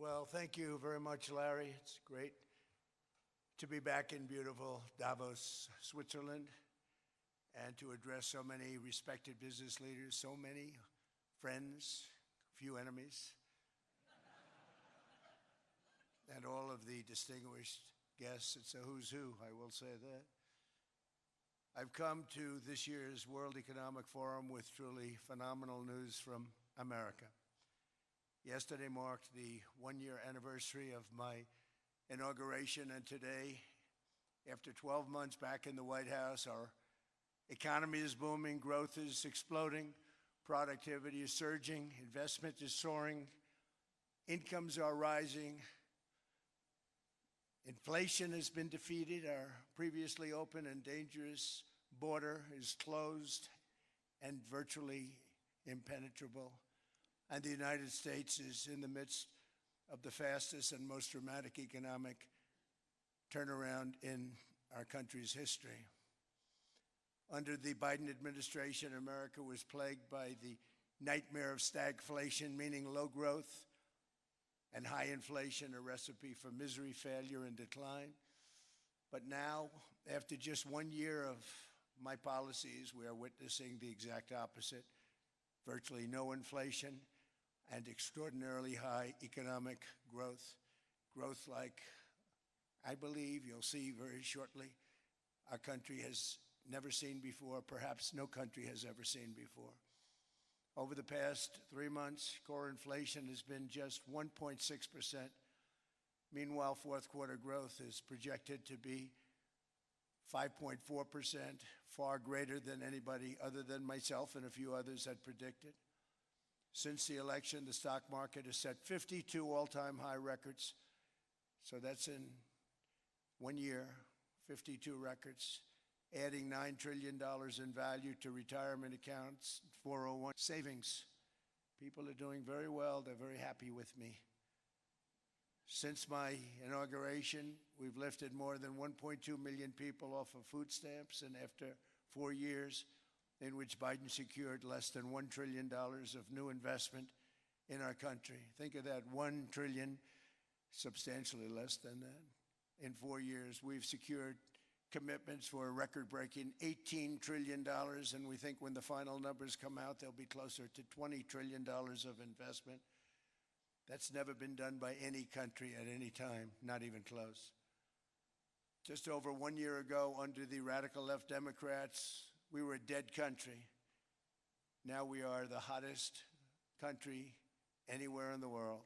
Well, thank you very much, Larry. It's great to be back in beautiful Davos, Switzerland, and to address so many respected business leaders, so many friends, few enemies, and all of the distinguished guests. It's a who's who, I will say that. I've come to this year's World Economic Forum with truly phenomenal news from America. Yesterday marked the one-year anniversary of my inauguration, and today, after 12 months back in the White House, our economy is booming, growth is exploding, productivity is surging, investment is soaring, incomes are rising, inflation has been defeated, our previously open and dangerous border is closed and virtually impenetrable. And the United States is in the midst of the fastest and most dramatic economic turnaround in our country's history. Under the Biden administration, America was plagued by the nightmare of stagflation, meaning low growth and high inflation, a recipe for misery, failure, and decline. But now, after just 1 year of my policies, we are witnessing the exact opposite: virtually no inflation and extraordinarily high economic growth. Growth like I believe you'll see very shortly our country has never seen before, perhaps no country has ever seen before. Over the past 3 months, core inflation has been just 1.6%. Meanwhile, fourth quarter growth is projected to be 5.4%, far greater than anybody other than myself and a few others had predicted. Since the election, the stock market has set 52 all-time high records. So that's in 1 year, 52 records, adding $9 trillion in value to retirement accounts, 401 savings. People are doing very well. They're very happy with me. Since my inauguration, we've lifted more than 1.2 million people off of food stamps, and after 4 years, in which Biden secured less than $1 trillion of new investment in our country. Think of that, $1 trillion, substantially less than that. In 4 years, we've secured commitments for a record-breaking $18 trillion, and we think when the final numbers come out, they'll be closer to $20 trillion of investment. That's never been done by any country at any time, not even close. Just over 1 year ago, under the radical left Democrats, we were a dead country. Now we are the hottest country anywhere in the world.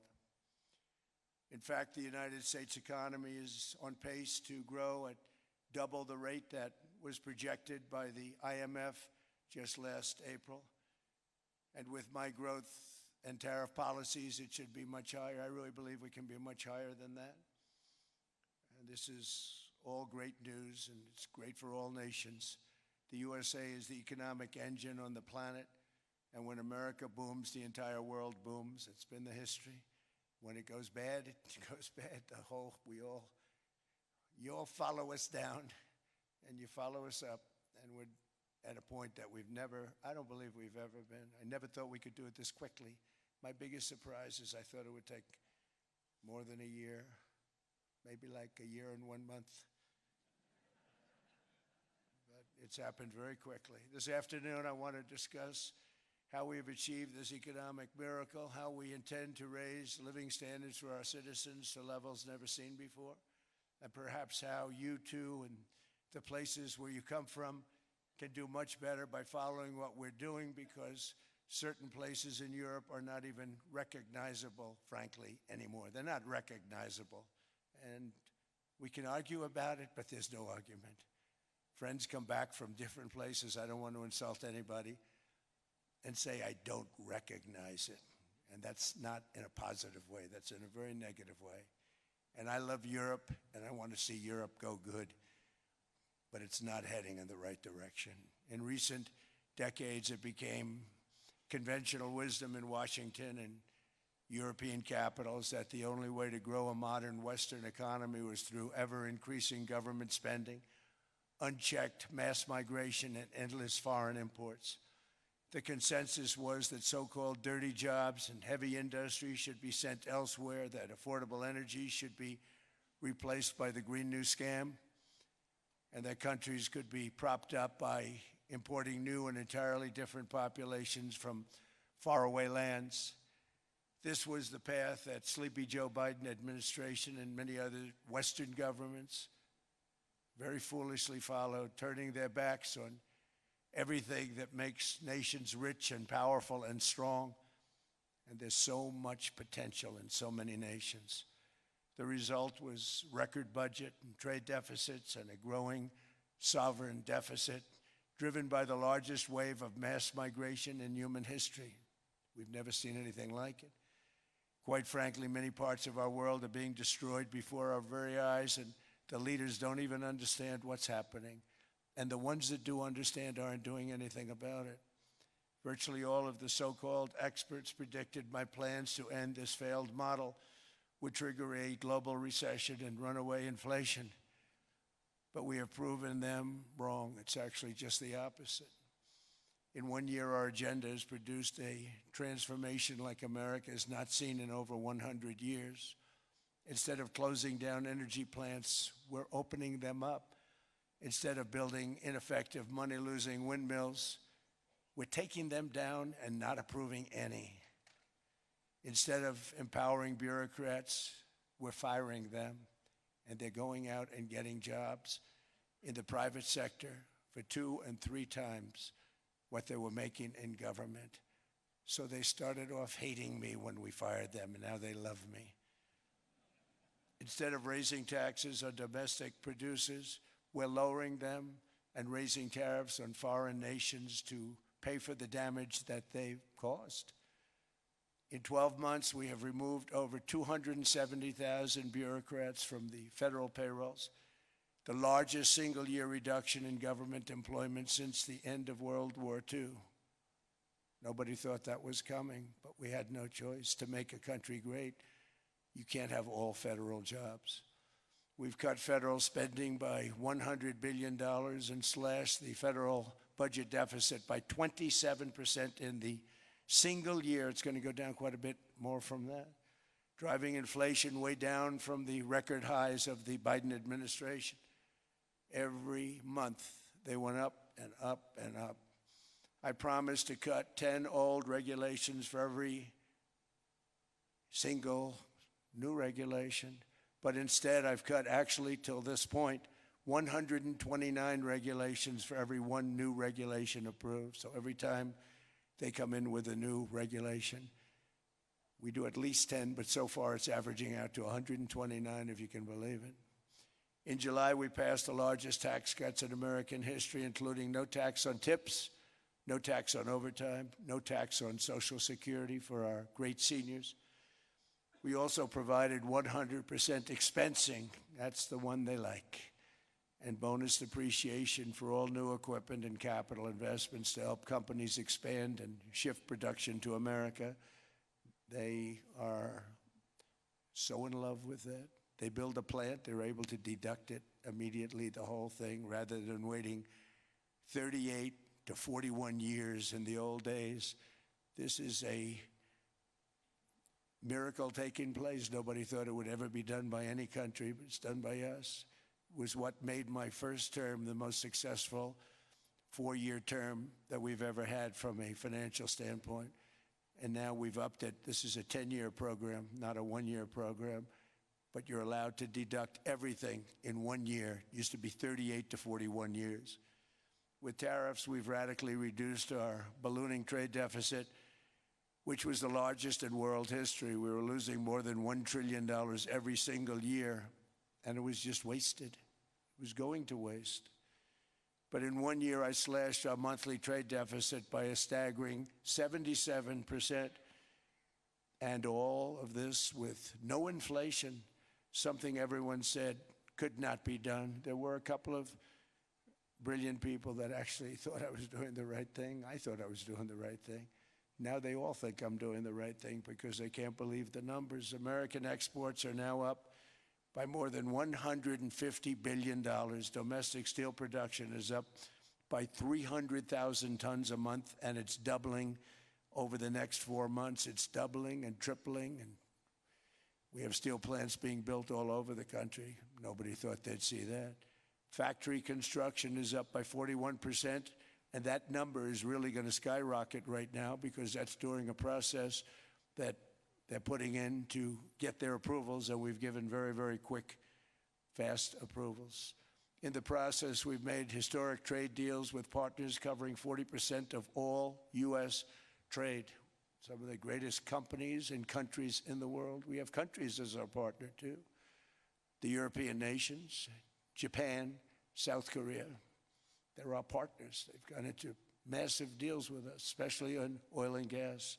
In fact, the United States economy is on pace to grow at double the rate that was projected by the IMF just last April. And with my growth and tariff policies, it should be much higher. I really believe we can be much higher than that. And this is all great news, and it's great for all nations. The USA is the economic engine on the planet, and when America booms, the entire world booms. It's been the history. When it goes bad, it goes bad. You all follow us down, and you follow us up, and we're at a point that I don't believe we've ever been. I never thought we could do it this quickly. My biggest surprise is I thought it would take more than a year, maybe like a year and 1 month. It's happened very quickly. This afternoon, I want to discuss how we have achieved this economic miracle, how we intend to raise living standards for our citizens to levels never seen before, and perhaps how you too and the places where you come from can do much better by following what we're doing, because certain places in Europe are not even recognizable, frankly, anymore. They're not recognizable. And we can argue about it, but there's no argument. Friends come back from different places. I don't want to insult anybody and say I don't recognize it. And that's not in a positive way. That's in a very negative way. And I love Europe, and I want to see Europe go good, but it's not heading in the right direction. In recent decades, it became conventional wisdom in Washington and European capitals that the only way to grow a modern Western economy was through ever-increasing government spending, unchecked mass migration, and endless foreign imports. The consensus was that so-called dirty jobs and heavy industry should be sent elsewhere, that affordable energy should be replaced by the Green New Scam, and that countries could be propped up by importing new and entirely different populations from faraway lands. This was the path that Sleepy Joe Biden administration and many other Western governments very foolishly followed, turning their backs on everything that makes nations rich and powerful and strong. And there's so much potential in so many nations. The result was record budget and trade deficits and a growing sovereign deficit driven by the largest wave of mass migration in human history. We've never seen anything like it. Quite frankly, many parts of our world are being destroyed before our very eyes, and the leaders don't even understand what's happening. And the ones that do understand aren't doing anything about it. Virtually all of the so-called experts predicted my plans to end this failed model would trigger a global recession and runaway inflation. But we have proven them wrong. It's actually just the opposite. In 1 year, our agenda has produced a transformation like America has not seen in over 100 years. Instead of closing down energy plants, we're opening them up. Instead of building ineffective, money-losing windmills, we're taking them down and not approving any. Instead of empowering bureaucrats, we're firing them, and they're going out and getting jobs in the private sector for 2 and 3 times what they were making in government. So they started off hating me when we fired them, and now they love me. Instead of raising taxes on domestic producers, we're lowering them and raising tariffs on foreign nations to pay for the damage that they've caused. In 12 months, we have removed over 270,000 bureaucrats from the federal payrolls, the largest single-year reduction in government employment since the end of World War II. Nobody thought that was coming, but we had no choice. To make a country great, you can't have all federal jobs. We've cut federal spending by $100 billion and slashed the federal budget deficit by 27% in the single year. It's going to go down quite a bit more from that, driving inflation way down from the record highs of the Biden administration. Every month, they went up and up and up. I promised to cut 10 old regulations for every single new regulation. But instead, I've cut, actually, till this point, 129 regulations for every 1 new regulation approved. So every time they come in with a new regulation, we do at least 10, but so far it's averaging out to 129, if you can believe it. In July, we passed the largest tax cuts in American history, including no tax on tips, no tax on overtime, no tax on Social Security for our great seniors. We also provided 100% expensing, that's the one they like, and bonus depreciation for all new equipment and capital investments to help companies expand and shift production to America. They are so in love with that. They build a plant, they're able to deduct it immediately, the whole thing, rather than waiting 38 to 41 years in the old days. This is a miracle taking place. Nobody thought it would ever be done by any country, but it's done by us. It was what made my first term the most successful 4-year term that we've ever had from a financial standpoint. And now we've upped it. This is a 10-year program, not a 1-year program. But you're allowed to deduct everything in 1 year. It used to be 38 to 41 years. With tariffs, we've radically reduced our ballooning trade deficit, which was the largest in world history. We were losing more than $1 trillion every single year, and it was just wasted. It was going to waste. But in 1 year, I slashed our monthly trade deficit by a staggering 77%, and all of this with no inflation, something everyone said could not be done. There were a couple of brilliant people that actually thought I was doing the right thing. I thought I was doing the right thing. Now they all think I'm doing the right thing because they can't believe the numbers. American exports are now up by more than $150 billion. Domestic steel production is up by 300,000 tons a month, and it's doubling over the next 4 months. It's doubling and tripling, and we have steel plants being built all over the country. Nobody thought they'd see that. Factory construction is up by 41%, and that number is really going to skyrocket right now because that's during a process that they're putting in to get their approvals, and we've given very, very quick, fast approvals. In the process, we've made historic trade deals with partners covering 40% of all U.S. trade. Some of the greatest companies and countries in the world. We have countries as our partner, too. The European nations, Japan, South Korea. They're our partners. They've gone into massive deals with us, especially on oil and gas.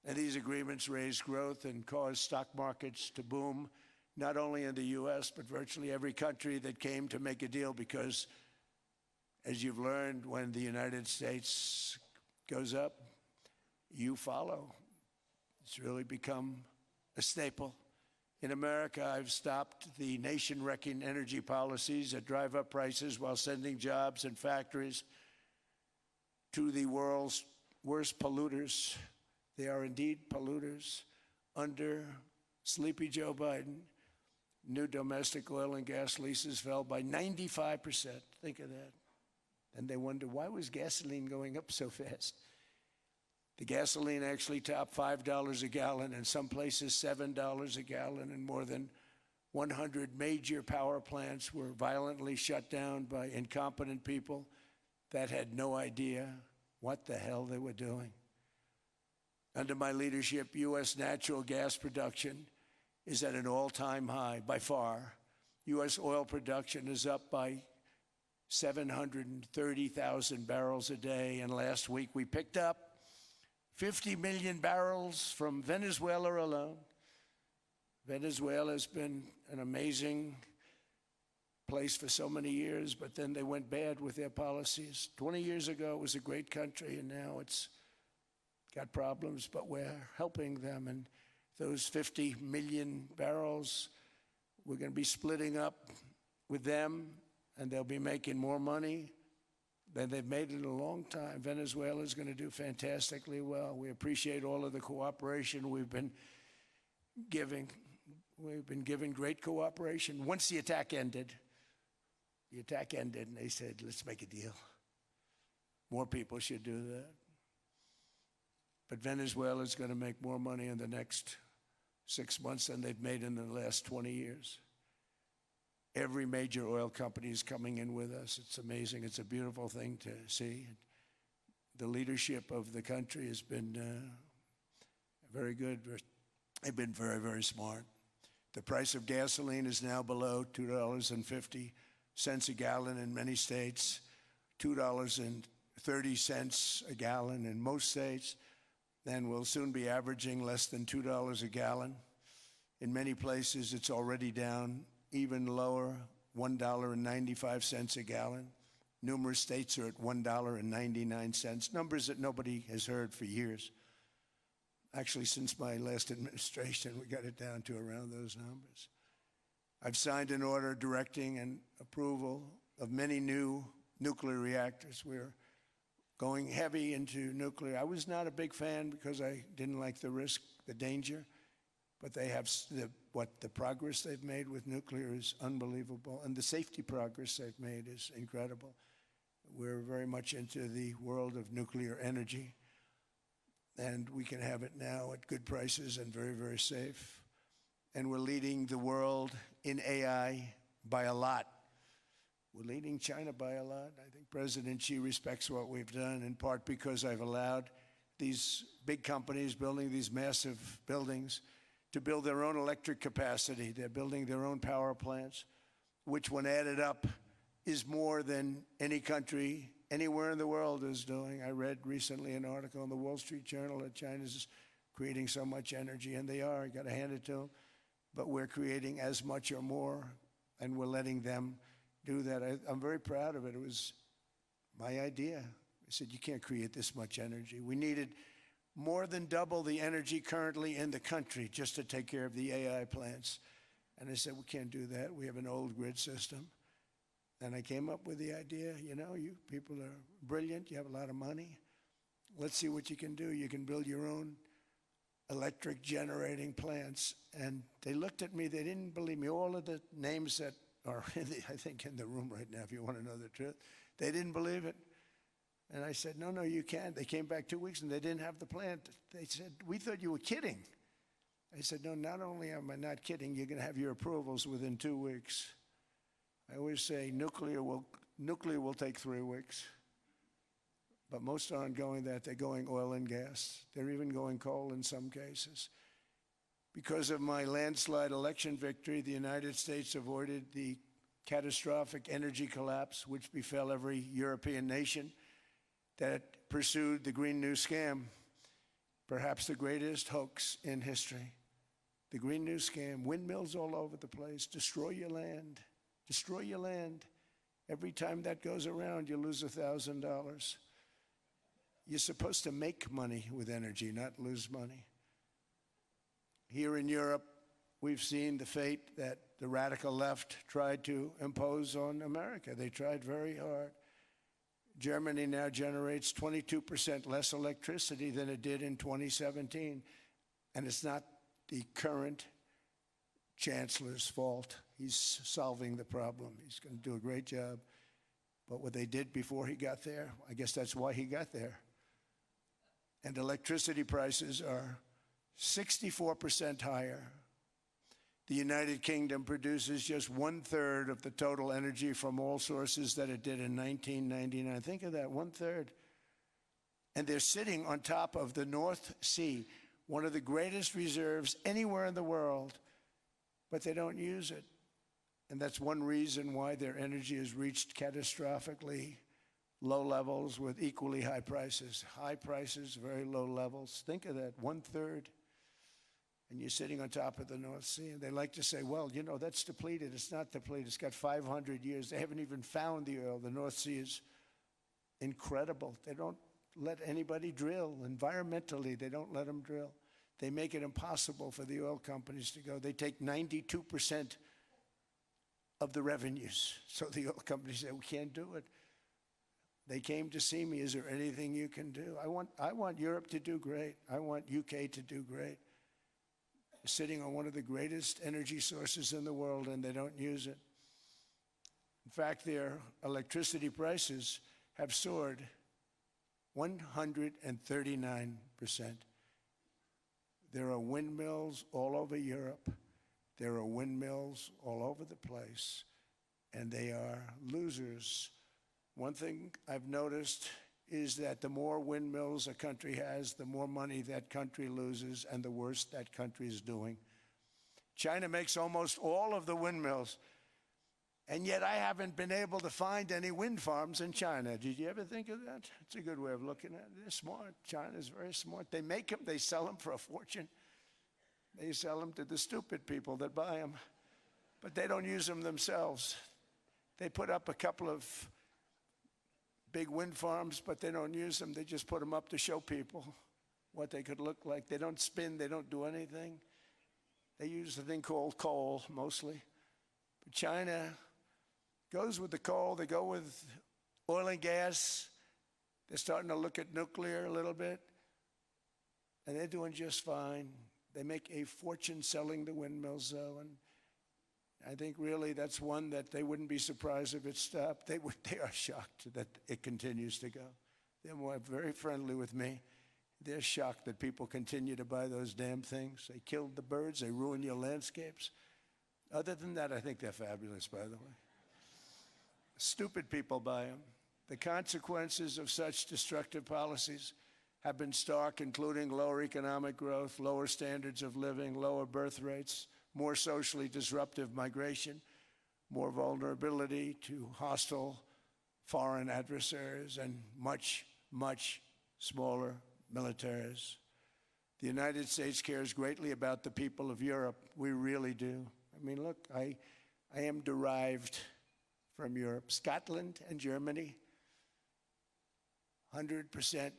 And these agreements raise growth and cause stock markets to boom, not only in the U.S., but virtually every country that came to make a deal, because, as you've learned, when the United States goes up, you follow. It's really become a staple. In America, I've stopped the nation-wrecking energy policies that drive up prices while sending jobs and factories to the world's worst polluters. They are indeed polluters. Under sleepy Joe Biden, new domestic oil and gas leases fell by 95%. Think of that. And they wonder, why was gasoline going up so fast? The gasoline actually topped $5 a gallon, and some places $7 a gallon, and more than 100 major power plants were violently shut down by incompetent people that had no idea what the hell they were doing. Under my leadership, U.S. natural gas production is at an all-time high, by far. U.S. oil production is up by 730,000 barrels a day, and last week we picked up 50 million barrels from Venezuela alone. Venezuela has been an amazing place for so many years, but then they went bad with their policies. 20 years ago, it was a great country, and now it's got problems, but we're helping them. And those 50 million barrels, we're going to be splitting up with them, and they'll be making more money than they've made in a long time. Venezuela is going to do fantastically well. We appreciate all of the cooperation we've been giving. We've been giving great cooperation. Once the attack ended, and they said, let's make a deal. More people should do that. But Venezuela is going to make more money in the next 6 months than they've made in the last 20 years. Every major oil company is coming in with us. It's amazing. It's a beautiful thing to see. The leadership of the country has been very good. They've been very, very smart. The price of gasoline is now below $2.50 a gallon in many states, $2.30 a gallon in most states. Then we'll soon be averaging less than $2 a gallon. In many places, it's already down even lower, $1.95 a gallon. Numerous states are at $1.99, numbers that nobody has heard for years. Actually, since my last administration, we got it down to around those numbers. I've signed an order directing and approval of many new nuclear reactors. We're going heavy into nuclear. I was not a big fan because I didn't like the risk, the danger, but they have the progress they've made with nuclear is unbelievable, and the safety progress they've made is incredible. We're very much into the world of nuclear energy, and we can have it now at good prices and very, very safe. And we're leading the world in AI by a lot. We're leading China by a lot. I think President Xi respects what we've done, in part because I've allowed these big companies building these massive buildings to build their own electric capacity. They're building their own power plants, which when added up is more than any country anywhere in the world is doing. I read recently an article in the Wall Street Journal that China's creating so much energy, and they are. You got to hand it to them. But we're creating as much or more, and we're letting them do that. I'm very proud of it. It was my idea. I said, you can't create this much energy. We needed more than double the energy currently in the country just to take care of the AI plants. And I said, we can't do that. We have an old grid system. And I came up with the idea, you know, you people are brilliant, you have a lot of money. Let's see what you can do. You can build your own electric generating plants. And they looked at me, they didn't believe me. All of the names that are, I think, in the room right now, if you want to know the truth, they didn't believe it. And I said, no, no, you can't. They came back 2 weeks and they didn't have the plant. They said, we thought you were kidding. I said, no, not only am I not kidding, you're going to have your approvals within 2 weeks. I always say nuclear will take 3 weeks. But most aren't going that. They're going oil and gas. They're even going coal in some cases. Because of my landslide election victory, the United States avoided the catastrophic energy collapse which befell every European nation that pursued the Green New Scam, perhaps the greatest hoax in history. The Green New Scam, windmills all over the place, destroy your land, destroy your land. Every time that goes around, you lose $1,000. You're supposed to make money with energy, not lose money. Here in Europe, we've seen the fate that the radical left tried to impose on America. They tried very hard. Germany now generates 22% less electricity than it did in 2017. And it's not the current chancellor's fault. He's solving the problem. He's going to do a great job. But what they did before he got there, I guess that's why he got there. And electricity prices are 64% higher. The United Kingdom produces just 1/3 of the total energy from all sources that it did in 1999. Think of that, 1/3. And they're sitting on top of the North Sea, one of the greatest reserves anywhere in the world, but they don't use it. And that's one reason why their energy has reached catastrophically low levels with equally high prices. High prices, very low levels. Think of that, 1/3. And you're sitting on top of the North Sea. And they like to say, well, you know, that's depleted. It's not depleted. It's got 500 years. They haven't even found the oil. The North Sea is incredible. They don't let anybody drill. Environmentally, they don't let them drill. They make it impossible for the oil companies to go. They take 92% of the revenues. So the oil companies say, we can't do it. They came to see me. Is there anything you can do? I want Europe to do great. I want UK to do great. Sitting on one of the greatest energy sources in the world, and they don't use it. In fact, their electricity prices have soared 139%. There are windmills all over Europe. There are windmills all over the place, and they are losers. One thing I've noticed is that the more windmills a country has, the more money that country loses and the worse that country is doing. China makes almost all of the windmills, and yet I haven't been able to find any wind farms in China. Did you ever think of that? It's a good way of looking at it. They're smart. China's very smart. They make them, they sell them for a fortune. They sell them to the stupid people that buy them, but they don't use them themselves. They put up a couple of big wind farms, but they don't use them. They just put them up to show people what they could look like. They don't spin. They don't do anything. They use a thing called coal, mostly. But China goes with the coal. They go with oil and gas. They're starting to look at nuclear a little bit. And they're doing just fine. They make a fortune selling the windmills, though. And I think really that's one that they wouldn't be surprised if it stopped. They are shocked that it continues to go. They're very friendly with me. They're shocked that people continue to buy those damn things. They killed the birds. They ruin your landscapes. Other than that, I think they're fabulous, by the way. Stupid people buy them. The consequences of such destructive policies have been stark, including lower economic growth, lower standards of living, lower birth rates, more socially disruptive migration, more vulnerability to hostile foreign adversaries, and much, much smaller militaries. The United States cares greatly about the people of Europe. We really do. I mean, look, I am derived from Europe. Scotland and Germany, 100%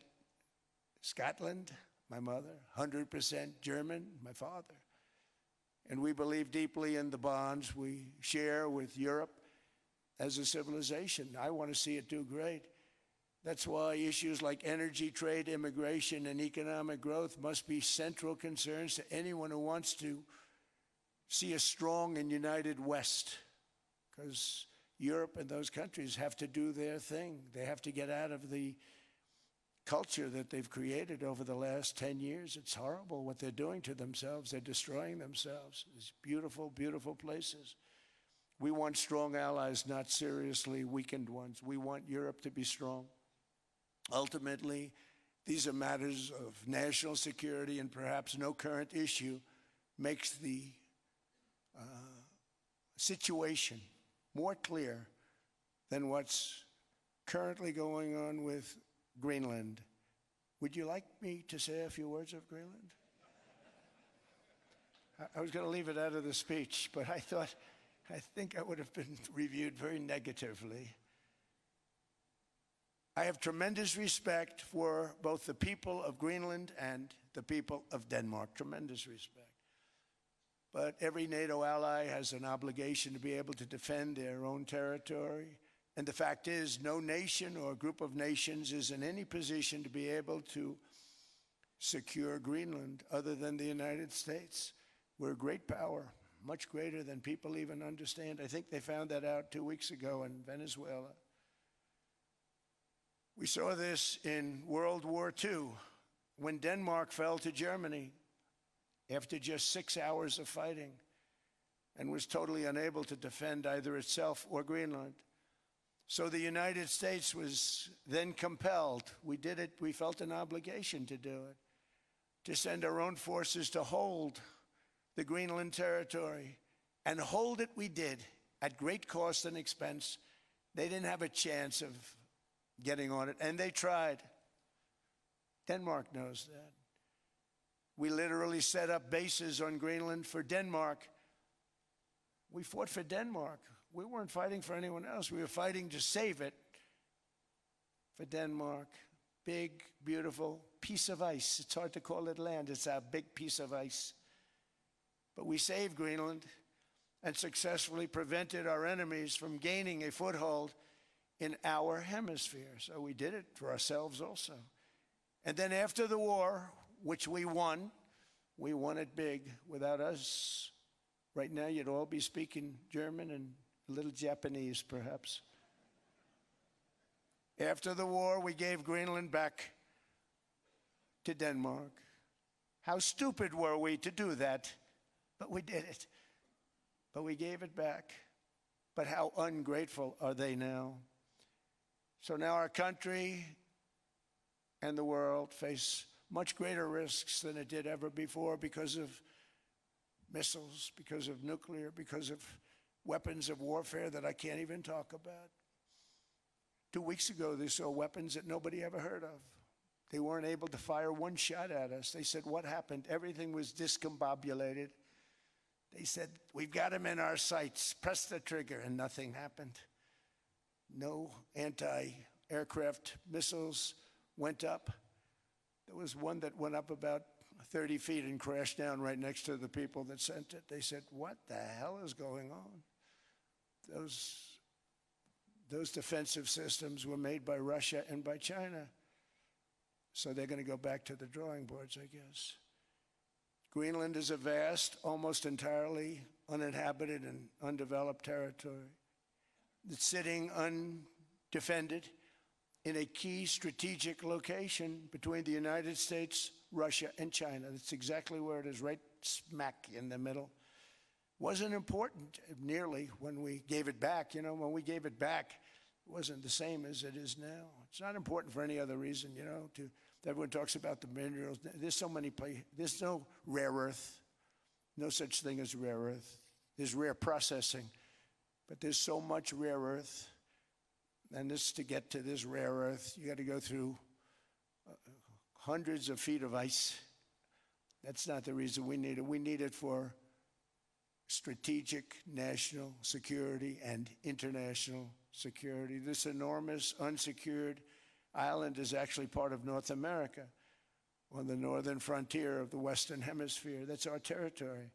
Scotland, my mother, 100% German, my father. And we believe deeply in the bonds we share with Europe. as a civilization. I want to see it do great. That's why issues like energy, trade, immigration, and economic growth must be central concerns to anyone who wants to see a strong and united West, because Europe and those countries have to do their thing. They have to get out of the culture that they've created over the last 10 years. It's horrible what they're doing to themselves. They're destroying themselves. These beautiful, beautiful places. We want strong allies, not seriously weakened ones. We want Europe to be strong. Ultimately, these are matters of national security, and perhaps no current issue makes the situation more clear than what's currently going on with Greenland. Would you like me to say a few words of Greenland? I was going to leave it out of the speech, but I think I would have been reviewed very negatively. I have tremendous respect for both the people of Greenland and the people of Denmark, tremendous respect. But every NATO ally has an obligation to be able to defend their own territory. And the fact is, no nation or group of nations is in any position to be able to secure Greenland other than the United States. We're a great power, much greater than people even understand. I think they found that out 2 weeks ago in Venezuela. We saw this in World War II, when Denmark fell to Germany after just 6 hours of fighting and was totally unable to defend either itself or Greenland. So the United States was then compelled, we did it, we felt an obligation to do it, to send our own forces to hold the Greenland territory. And hold it we did, at great cost and expense. They didn't have a chance of getting on it, and they tried. Denmark knows that. We literally set up bases on Greenland for Denmark. We fought for Denmark. We weren't fighting for anyone else. We were fighting to save it for Denmark. Big, beautiful piece of ice. It's hard to call it land. It's a big piece of ice. But we saved Greenland and successfully prevented our enemies from gaining a foothold in our hemisphere. So we did it for ourselves also. And then after the war, which we won it big. Without us, right now you'd all be speaking German and a little Japanese, perhaps. After the war, we gave Greenland back to Denmark. How stupid were we to do that? But we did it. But we gave it back. But how ungrateful are they now? So now our country and the world face much greater risks than it did ever before because of missiles, because of nuclear, because of weapons of warfare that I can't even talk about. 2 weeks ago, they saw weapons that nobody ever heard of. They weren't able to fire one shot at us. They said, what happened? Everything was discombobulated. They said, we've got them in our sights. Press the trigger, and nothing happened. No anti-aircraft missiles went up. There was one that went up about 30 feet and crashed down right next to the people that sent it. They said, what the hell is going on? Those defensive systems were made by Russia and by China. So they're going to go back to the drawing boards, I guess. Greenland is a vast, almost entirely uninhabited and undeveloped territory that's sitting undefended in a key strategic location between the United States, Russia, and China. That's exactly where it is, right smack in the middle. Wasn't important nearly when we gave it back. You know, when we gave it back, it wasn't the same as it is now. It's not important for any other reason, you know. Everyone talks about the minerals. There's so many places. There's no rare earth. No such thing as rare earth. There's rare processing. But there's so much rare earth. And to get to this rare earth, you got to go through hundreds of feet of ice. That's not the reason we need it. We need it for strategic national security and international security. This enormous unsecured island is actually part of North America, on the northern frontier of the Western Hemisphere. That's our territory.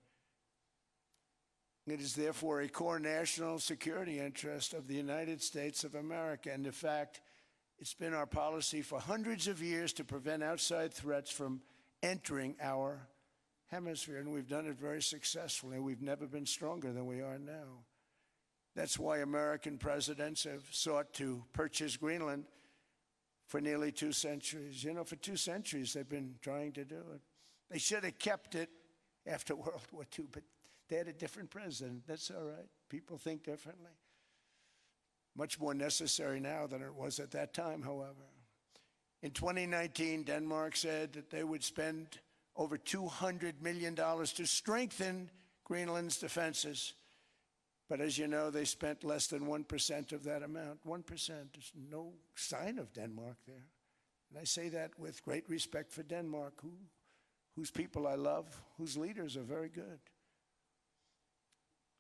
It is therefore a core national security interest of the United States of America. And in fact, it's been our policy for hundreds of years to prevent outside threats from entering our hemisphere, and we've done it very successfully. We've never been stronger than we are now. That's why American presidents have sought to purchase Greenland for nearly 2 centuries. You know, for 2 centuries they've been trying to do it. They should have kept it after World War II, but they had a different president. That's all right. People think differently. Much more necessary now than it was at that time, however. In 2019, Denmark said that they would spend over $200 million to strengthen Greenland's defenses. But as you know, they spent less than 1% of that amount. 1%. There's no sign of Denmark there. And I say that with great respect for Denmark, whose people I love, whose leaders are very good.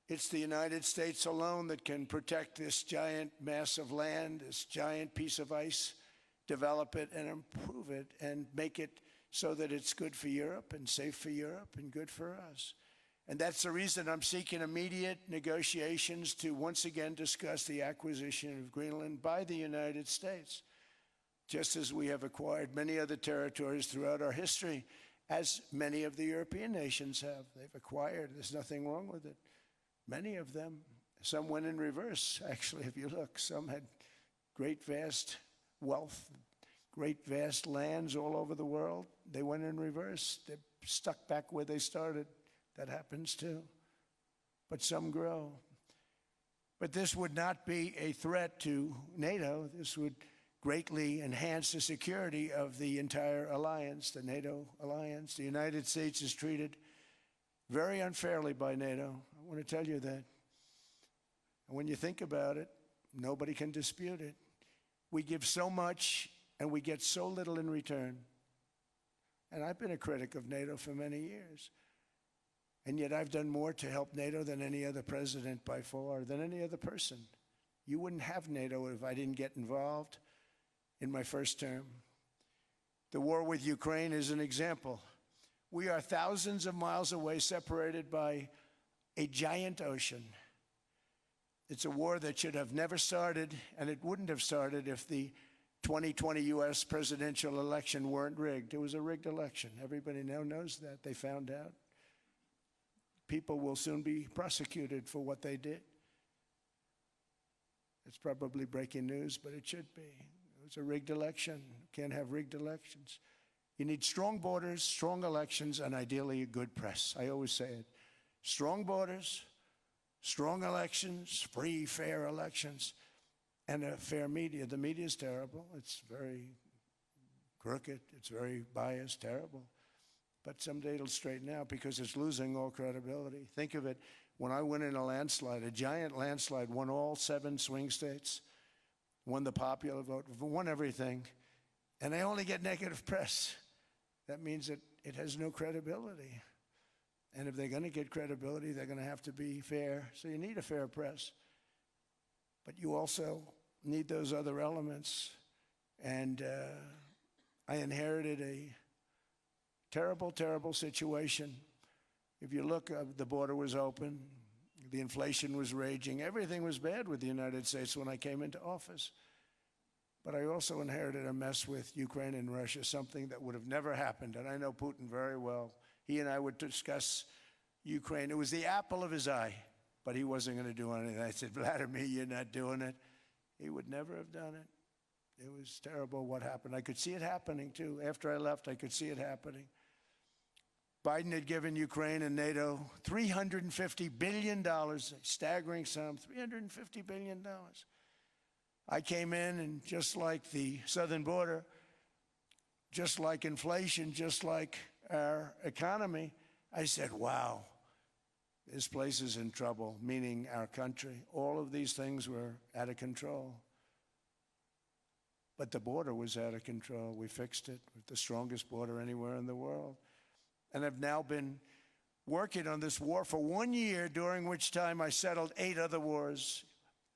It's the United States alone that can protect this giant mass of land, this giant piece of ice, develop it and improve it and make it so that it's good for Europe and safe for Europe and good for us. And that's the reason I'm seeking immediate negotiations to once again discuss the acquisition of Greenland by the United States, just as we have acquired many other territories throughout our history, as many of the European nations have. They've acquired. There's nothing wrong with it. Many of them, some went in reverse, actually, if you look. Some had great, vast wealth, great, vast lands all over the world. They went in reverse. They're stuck back where they started. That happens too. But some grow. But this would not be a threat to NATO. This would greatly enhance the security of the entire alliance, the NATO alliance. The United States is treated very unfairly by NATO. I want to tell you that. And when you think about it, nobody can dispute it. We give so much and we get so little in return. And I've been a critic of NATO for many years. And yet I've done more to help NATO than any other president by far, than any other person. You wouldn't have NATO if I didn't get involved in my first term. The war with Ukraine is an example. We are thousands of miles away, separated by a giant ocean. It's a war that should have never started, and it wouldn't have started if the 2020 U.S. presidential election weren't rigged. It was a rigged election. Everybody now knows that. They found out. People will soon be prosecuted for what they did. It's probably breaking news, but it should be. It was a rigged election. You can't have rigged elections. You need strong borders, strong elections, and ideally a good press. I always say it. Strong borders, strong elections, free, fair elections, and a fair media. The media is terrible. It's very crooked. It's very biased, terrible. But someday it'll straighten out because it's losing all credibility. Think of it. When I went in a landslide, a giant landslide, won all 7 swing states, won the popular vote, won everything, and they only get negative press. That means that it has no credibility. And if they're going to get credibility, they're going to have to be fair. So you need a fair press. But you also need those other elements. And I inherited a terrible, terrible situation. If you look, the border was open. The inflation was raging. Everything was bad with the United States when I came into office. But I also inherited a mess with Ukraine and Russia, something that would have never happened. And I know Putin very well. He and I would discuss Ukraine. It was the apple of his eye, but he wasn't going to do anything. I said, Vladimir, you're not doing it. He would never have done it. It was terrible what happened. I could see it happening, too. After I left, I could see it happening. Biden had given Ukraine and NATO $350 billion, a staggering sum, $350 billion. I came in, and just like the southern border, just like inflation, just like our economy, I said, wow, this place is in trouble, meaning our country. All of these things were out of control. But the border was out of control. We fixed it with the strongest border anywhere in the world. And I've now been working on this war for 1 year, during which time I settled 8 other wars.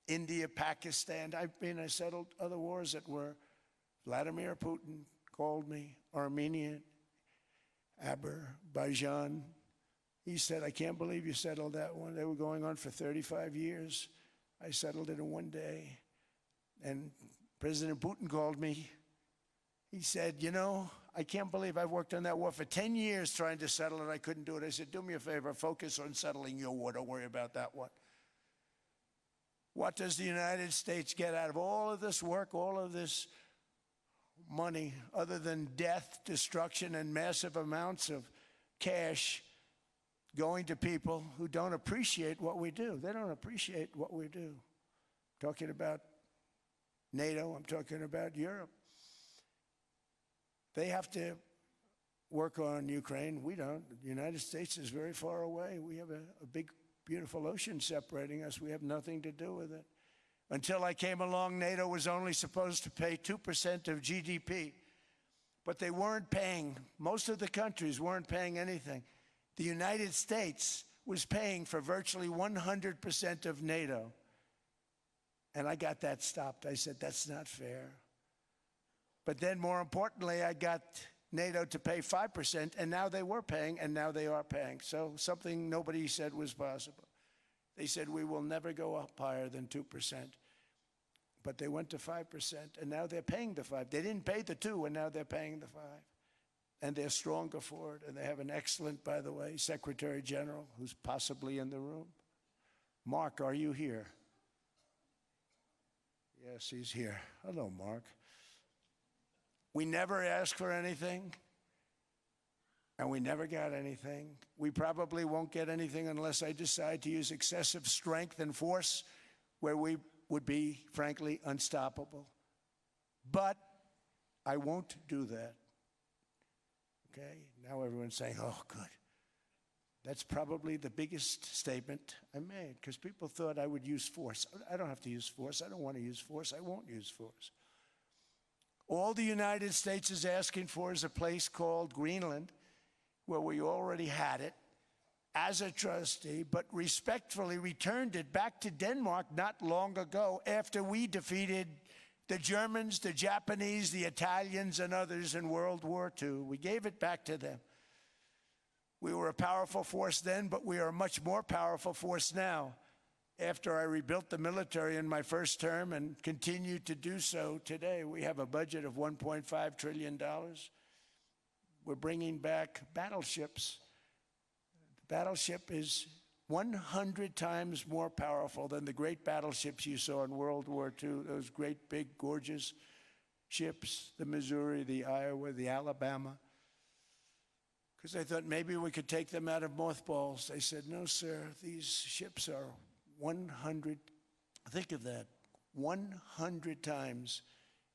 India, Pakistan. I settled other wars that were Vladimir Putin called me, Armenia, Azerbaijan, He said, I can't believe you settled that one. They were going on for 35 years. I settled it in one day. And President Putin called me. He said, you know, I can't believe I've worked on that war for 10 years trying to settle it. I couldn't do it. I said, do me a favor, focus on settling your war. Don't worry about that one. What does the United States get out of all of this work, all of this money, other than death, destruction, and massive amounts of cash going to people who don't appreciate what we do? They don't appreciate what we do. I'm talking about NATO, I'm talking about Europe. They have to work on Ukraine. We don't. The United States is very far away. We have a big, beautiful ocean separating us. We have nothing to do with it. Until I came along, NATO was only supposed to pay 2% of GDP. But they weren't paying, most of the countries weren't paying anything. The United States was paying for virtually 100% of NATO. And I got that stopped. I said, that's not fair. But then, more importantly, I got NATO to pay 5%, and now they were paying, and now they are paying. So something nobody said was possible. They said, we will never go up higher than 2%. But they went to 5%, and now they're paying the 5%. They didn't pay the 2%, and now they're paying the 5%. And they're stronger for it, and they have an excellent, by the way, Secretary General, who's possibly in the room. Mark, are you here? Yes, he's here. Hello, Mark. We never asked for anything, and we never got anything. We probably won't get anything unless I decide to use excessive strength and force where we would be, frankly, unstoppable. But I won't do that. Okay? Now everyone's saying, oh, good. That's probably the biggest statement I made, because people thought I would use force. I don't have to use force. I don't want to use force. I won't use force. All the United States is asking for is a place called Greenland, where we already had it as a trustee, but respectfully returned it back to Denmark not long ago after we defeated the Germans, the Japanese, the Italians, and others in World War II. We gave it back to them. We were a powerful force then, but we are a much more powerful force now, after I rebuilt the military in my first term and continue to do so today. We have a budget of $1.5 trillion. We're bringing back battleships. The battleship is 100 times more powerful than the great battleships you saw in World War II, those great, big, gorgeous ships, the Missouri, the Iowa, the Alabama. Because I thought maybe we could take them out of mothballs. They said, no, sir, these ships are 100, think of that, 100 times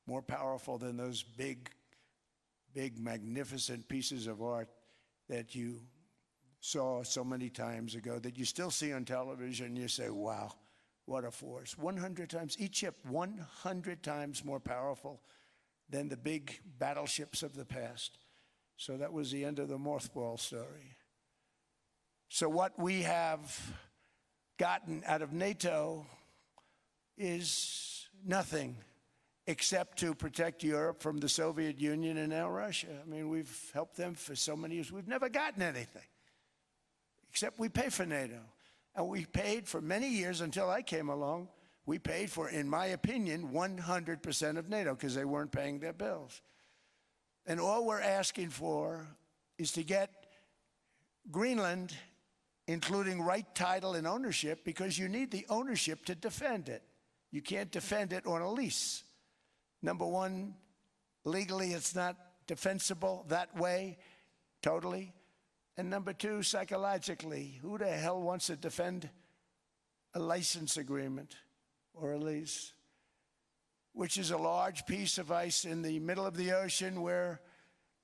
more powerful than those big, magnificent pieces of art that you saw so many times ago, that you still see on television. You say, wow, what a force. 100 times, each ship 100 times more powerful than the big battleships of the past. So that was the end of the mothball story. So what we have gotten out of NATO is nothing except to protect Europe from the Soviet Union and now Russia. I mean, we've helped them for so many years. We've never gotten anything, except we pay for NATO. And we paid for many years until I came along. We paid for, in my opinion, 100% of NATO because they weren't paying their bills. And all we're asking for is to get Greenland, including right title and ownership, because you need the ownership to defend it. You can't defend it on a lease. Number one, legally it's not defensible that way, totally. And number two, psychologically, who the hell wants to defend a license agreement or a lease, which is a large piece of ice in the middle of the ocean where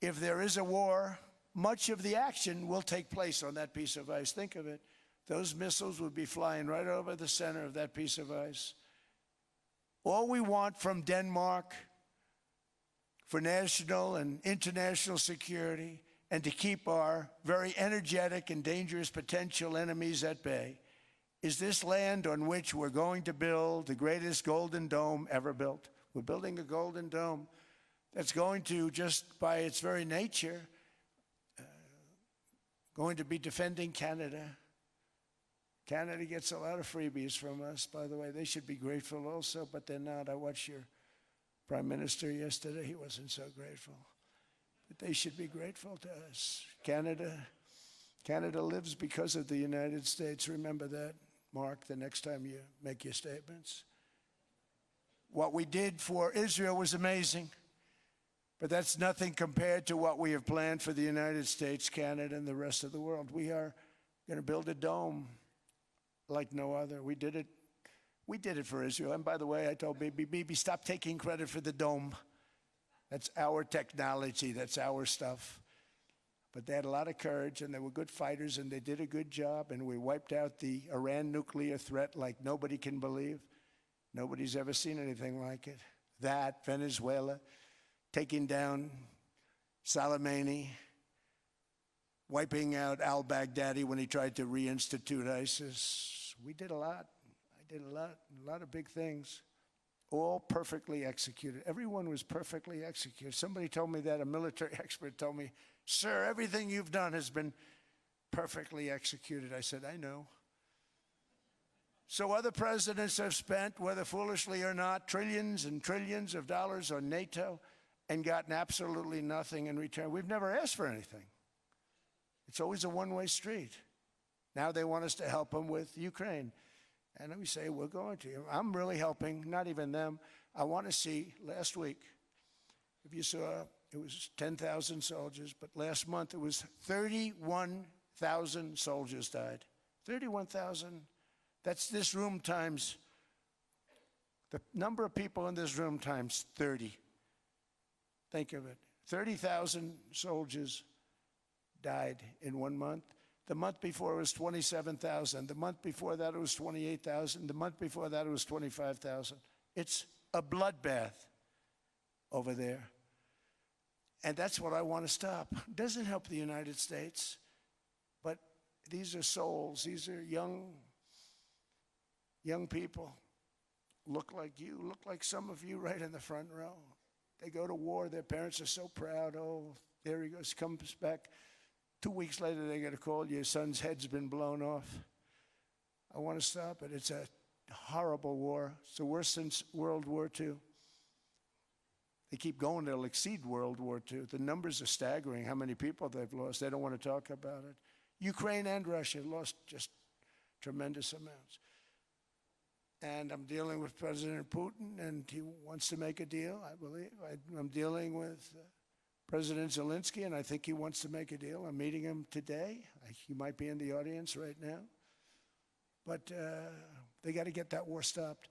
if there is a war, much of the action will take place on that piece of ice. Think of it. Those missiles would be flying right over the center of that piece of ice. All we want from Denmark for national and international security and to keep our very energetic and dangerous potential enemies at bay is this land on which we're going to build the greatest golden dome ever built. We're building a golden dome that's going to, just by its very nature, going to be defending Canada. Canada gets a lot of freebies from us, by the way. They should be grateful also, but they're not. I watched your Prime Minister yesterday. He wasn't so grateful. But they should be grateful to us. Canada lives because of the United States. Remember that, Mark, the next time you make your statements. What we did for Israel was amazing, but that's nothing compared to what we have planned for the United States, Canada, and the rest of the world. We are going to build a dome like no other. We did it for Israel. And by the way, I told Bibi, stop taking credit for the dome. That's our technology. That's our stuff. But they had a lot of courage, and they were good fighters, and they did a good job, and we wiped out the Iran nuclear threat like nobody can believe. Nobody's ever seen anything like it. That, Venezuela, taking down Soleimani, wiping out al-Baghdadi when he tried to reinstitute ISIS. We did a lot. I did a lot of big things, all perfectly executed. Everyone was perfectly executed. Somebody told me that, a military expert told me, "Sir, everything you've done has been perfectly executed." I said, "I know." So other presidents have spent, whether foolishly or not, trillions and trillions of dollars on NATO and gotten absolutely nothing in return. We've never asked for anything. It's always a one-way street. Now they want us to help them with Ukraine. And we say, we're going to. I'm really helping, not even them. I want to see, last week, if you saw, it was 10,000 soldiers, but last month it was 31,000 soldiers died. 31,000. That's this room times, the number of people in this room times 30. Think of it. 30,000 soldiers died in 1 month. The month before it was 27,000. The month before that it was 28,000. The month before that it was 25,000. It's a bloodbath over there. And that's what I want to stop. It doesn't help the United States, but these are souls. These are young people. Look like you, look like some of you right in the front row. They go to war. Their parents are so proud. Oh, there he goes, comes back. 2 weeks later, they get a call, your son's head's been blown off. I want to stop it. It's a horrible war. It's the worst since World War II. They keep going, they'll exceed World War II. The numbers are staggering, how many people they've lost. They don't want to talk about it. Ukraine and Russia lost just tremendous amounts. And I'm dealing with President Putin, and he wants to make a deal, I believe. I'm dealing with President Zelensky, and I think he wants to make a deal. I'm meeting him today. He might be in the audience right now. But they got to get that war stopped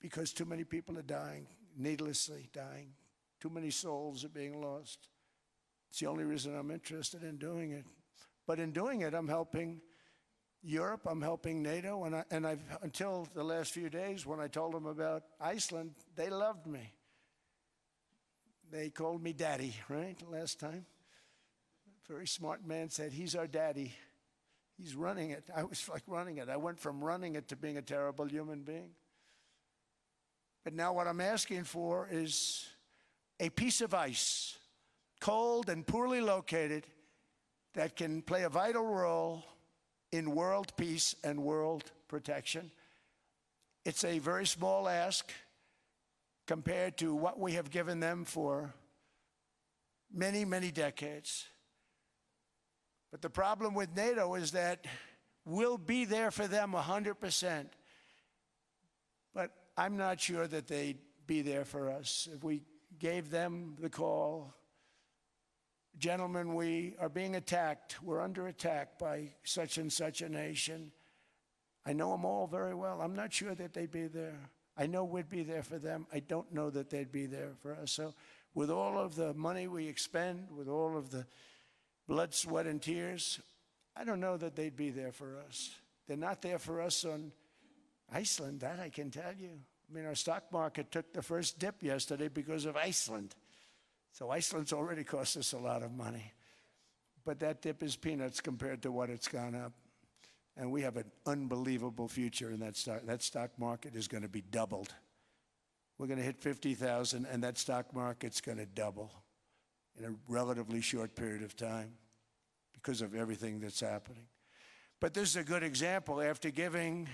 because too many people are dying, needlessly dying. Too many souls are being lost. It's the only reason I'm interested in doing it. But in doing it, I'm helping Europe, I'm helping NATO, and I've until the last few days when I told them about Iceland, they loved me. They called me daddy, right, last time. A very smart man said, he's our daddy. He's running it. I was like running it. I went from running it to being a terrible human being. But now what I'm asking for is a piece of ice, cold and poorly located, that can play a vital role in world peace and world protection. It's a very small ask compared to what we have given them for many, many decades. But the problem with NATO is that we'll be there for them 100%. But I'm not sure that they'd be there for us. If we gave them the call, gentlemen, we are being attacked. We're under attack by such and such a nation. I know them all very well. I'm not sure that they'd be there. I know we'd be there for them. I don't know that they'd be there for us. So with all of the money we expend, with all of the blood, sweat, and tears, I don't know that they'd be there for us. They're not there for us on Iceland, that I can tell you. I mean, our stock market took the first dip yesterday because of Iceland. So Iceland's already cost us a lot of money. But that dip is peanuts compared to what it's gone up. And we have an unbelievable future in that stock. That stock market is going to be doubled. We're going to hit 50,000, and that stock market's going to double in a relatively short period of time because of everything that's happening. But this is a good example. After giving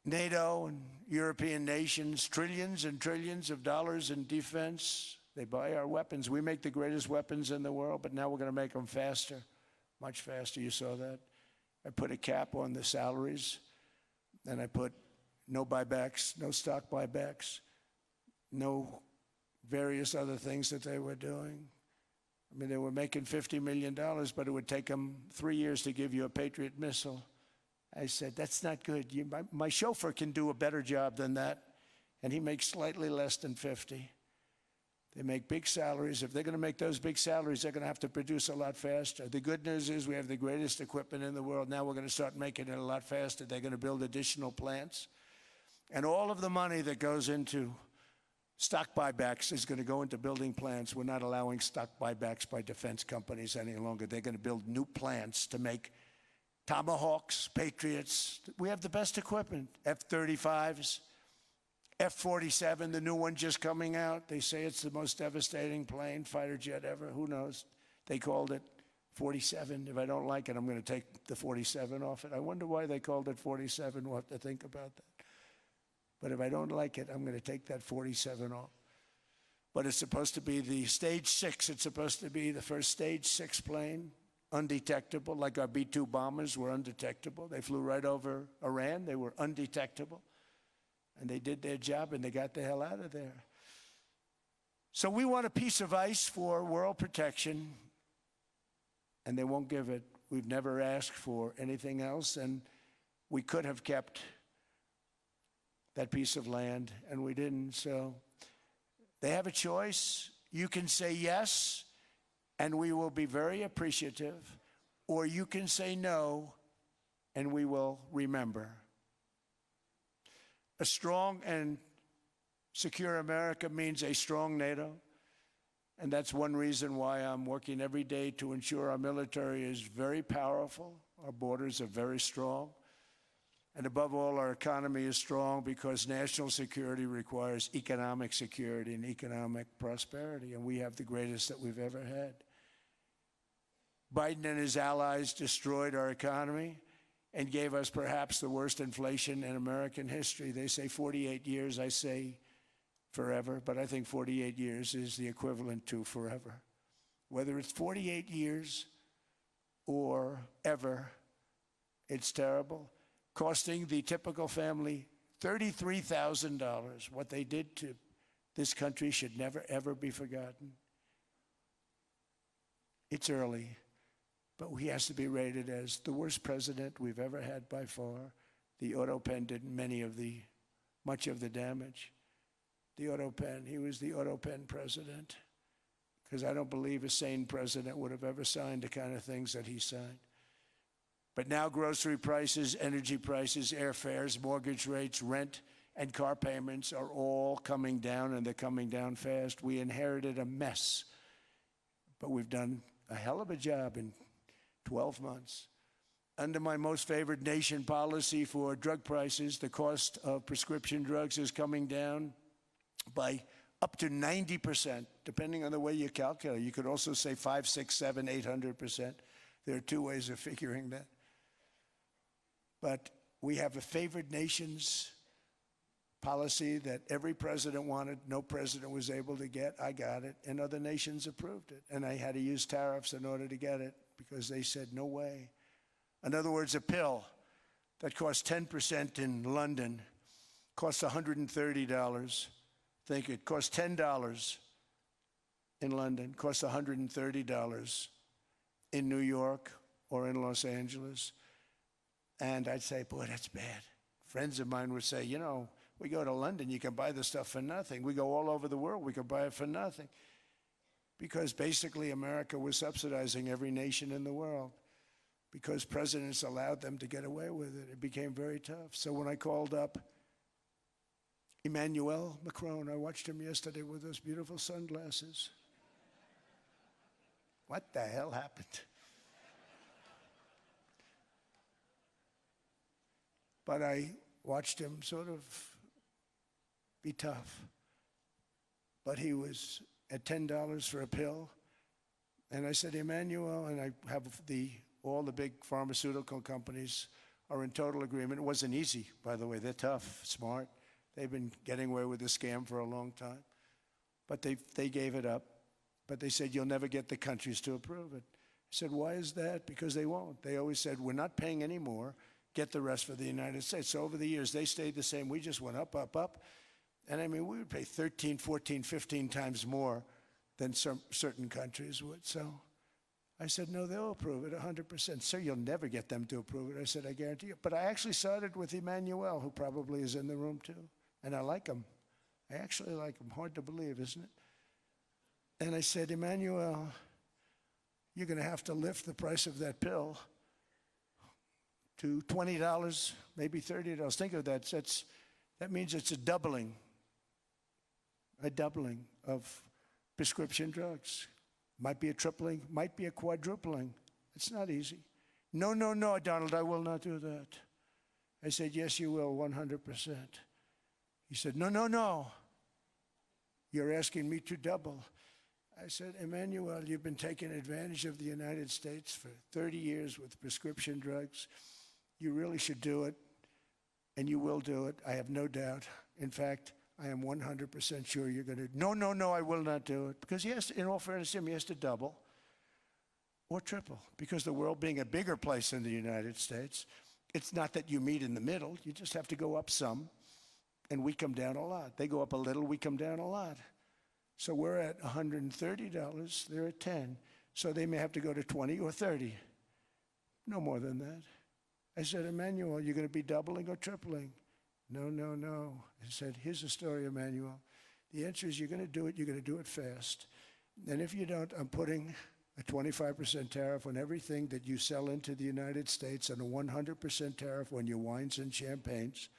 NATO and European nations trillions and trillions of dollars in defense, they buy our weapons. We make the greatest weapons in the world, but now we're going to make them faster, much faster. You saw that. I put a cap on the salaries, and I put no buybacks, no stock buybacks, no various other things that they were doing. I mean, they were making $50 million, but it would take them 3 years to give you a Patriot missile. I said, that's not good. My chauffeur can do a better job than that, and he makes slightly less than 50. They make big salaries. If they're going to make those big salaries, they're going to have to produce a lot faster. The good news is we have the greatest equipment in the world. Now we're going to start making it a lot faster. They're going to build additional plants. And all of the money that goes into stock buybacks is going to go into building plants. We're not allowing stock buybacks by defense companies any longer. They're going to build new plants to make Tomahawks, Patriots. We have the best equipment, F-35s, F-47, the new one just coming out. They say it's the most devastating plane, fighter jet ever. Who knows? They called it 47. If I don't like it, I'm going to take the 47 off it. I wonder why they called it 47. We'll have to think about that. But if I don't like it, I'm going to take that 47 off. But it's supposed to be the Stage 6. It's supposed to be the first Stage 6 plane, undetectable, like our B-2 bombers were undetectable. They flew right over Iran. They were undetectable. And they did their job, and they got the hell out of there. So we want a piece of ice for world protection, and they won't give it. We've never asked for anything else, and we could have kept that piece of land, and we didn't. So they have a choice. You can say yes, and we will be very appreciative, or you can say no, and we will remember. A strong and secure America means a strong NATO, and that's one reason why I'm working every day to ensure our military is very powerful, our borders are very strong, and above all, our economy is strong because national security requires economic security and economic prosperity, and we have the greatest that we've ever had. Biden and his allies destroyed our economy and gave us perhaps the worst inflation in American history. They say 48 years, I say forever, but I think 48 years is the equivalent to forever. Whether it's 48 years or ever, it's terrible, costing the typical family $33,000. What they did to this country should never, ever be forgotten. It's early, but he has to be rated as the worst president we've ever had by far. The auto pen did much of the damage. The auto pen, he was the auto pen president, because I don't believe a sane president would have ever signed the kind of things that he signed. But now grocery prices, energy prices, airfares, mortgage rates, rent, and car payments are all coming down, and they're coming down fast. We inherited a mess, but we've done a hell of a job in 12 months. Under my most favored nation policy for drug prices, the cost of prescription drugs is coming down by up to 90%, depending on the way you calculate. You could also say 5, 6, 7, 800%. There are two ways of figuring that. But we have a favored nations policy that every president wanted, no president was able to get. I got it, and other nations approved it. And I had to use tariffs in order to get it because they said, no way. In other words, a pill that costs 10% in London costs $130. Think it costs $10 in London, costs $130 in New York or in Los Angeles. And I'd say, boy, that's bad. Friends of mine would say, you know, we go to London, you can buy the stuff for nothing. We go all over the world, we can buy it for nothing. Because basically America was subsidizing every nation in the world because presidents allowed them to get away with it. It became very tough. So when I called up Emmanuel Macron, I watched him yesterday with those beautiful sunglasses. What the hell happened? But I watched him sort of be tough. But he was at $10 for a pill. And I said, Emmanuel, and I have all the big pharmaceutical companies are in total agreement. It wasn't easy, by the way. They're tough, smart. They've been getting away with the scam for a long time. But they gave it up. But they said, you'll never get the countries to approve it. I said, why is that? Because they won't. They always said, we're not paying any more. Get the rest for the United States. So over the years, they stayed the same. We just went up, up, up. And I mean, we would pay 13, 14, 15 times more than certain countries would. So I said, no, they'll approve it 100%. Sir, you'll never get them to approve it. I said, I guarantee you. But I actually started with Emmanuel, who probably is in the room too. And I like him. I actually like him. Hard to believe, isn't it? And I said, Emmanuel, you're going to have to lift the price of that pill to $20, maybe $30. Think of that. That means it's a doubling of prescription drugs. Might be a tripling, might be a quadrupling. It's not easy. No, no, no, Donald, I will not do that. I said, yes, you will, 100%. He said, no, no, no. You're asking me to double. I said, Emmanuel, you've been taking advantage of the United States for 30 years with prescription drugs. You really should do it, and you will do it. I have no doubt. In fact, I am 100% sure you're going to. No, no, no, I will not do it. Because he has to, in all fairness to him, he has to double or triple. Because the world being a bigger place than the United States, it's not that you meet in the middle. You just have to go up some, and we come down a lot. They go up a little, we come down a lot. So we're at $130, they're at 10. So they may have to go to 20 or 30. No more than that. I said, Emmanuel, you're going to be doubling or tripling? No, no, no. I said, here's the story, Emmanuel. The answer is you're going to do it, you're going to do it fast. And if you don't, I'm putting a 25% tariff on everything that you sell into the United States and a 100% tariff on your wines and champagnes.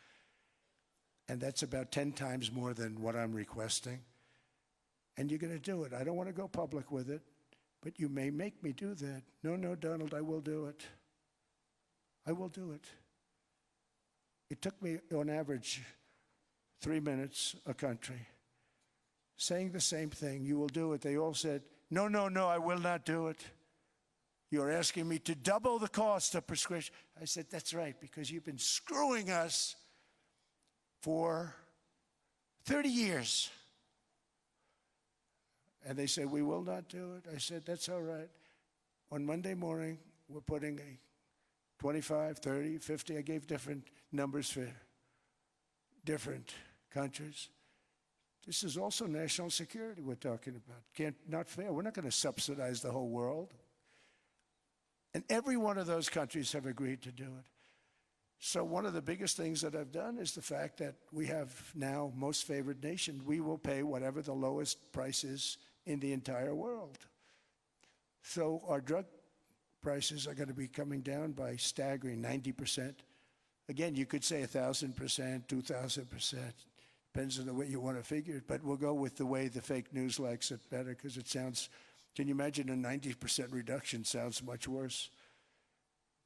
And that's about 10 times more than what I'm requesting. And you're going to do it. I don't want to go public with it, but you may make me do that. No, no, Donald, I will do it. I will do it. It took me, on average, 3 minutes a country, saying the same thing. You will do it. They all said, no, no, no, I will not do it. You're asking me to double the cost of prescription. I said, that's right, because you've been screwing us for 30 years. And they said, we will not do it. I said, that's all right. On Monday morning, we're putting a 25, 30, 50. I gave different numbers for different countries. This is also national security we're talking about. Not fair. We're not going to subsidize the whole world. And every one of those countries have agreed to do it. So one of the biggest things that I've done is the fact that we have now most favored nation. We will pay whatever the lowest price is in the entire world. So our drug prices are going to be coming down by staggering 90%. Again, you could say 1,000%, 2,000%. Depends on the way you want to figure it. But we'll go with the way the fake news likes it better because it sounds, can you imagine a 90% reduction sounds much worse.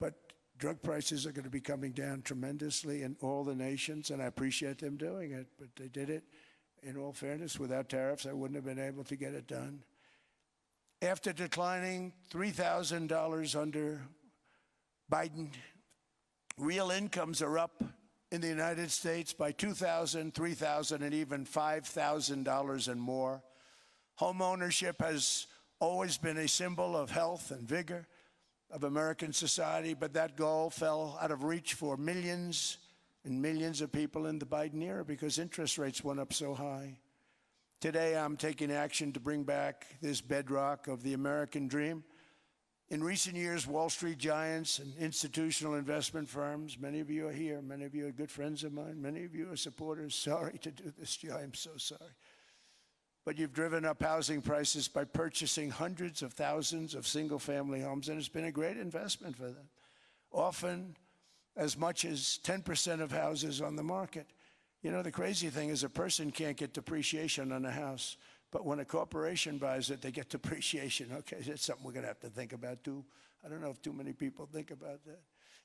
But drug prices are going to be coming down tremendously in all the nations, and I appreciate them doing it. But they did it, in all fairness, without tariffs, I wouldn't have been able to get it done. After declining $3,000 under Biden, real incomes are up in the United States by $2,000, $3,000, and even $5,000 and more. Home ownership has always been a symbol of health and vigor of American society, but that goal fell out of reach for millions and millions of people in the Biden era because interest rates went up so high. Today, I'm taking action to bring back this bedrock of the American dream. In recent years, Wall Street giants and institutional investment firms, many of you are here, many of you are good friends of mine, many of you are supporters. Sorry to do this to you, I'm so sorry. But you've driven up housing prices by purchasing hundreds of thousands of single-family homes, and it's been a great investment for them. Often as much as 10% of houses on the market. You know, the crazy thing is a person can't get depreciation on a house, but when a corporation buys it, they get depreciation. Okay, that's something we're going to have to think about too. I don't know if too many people think about that.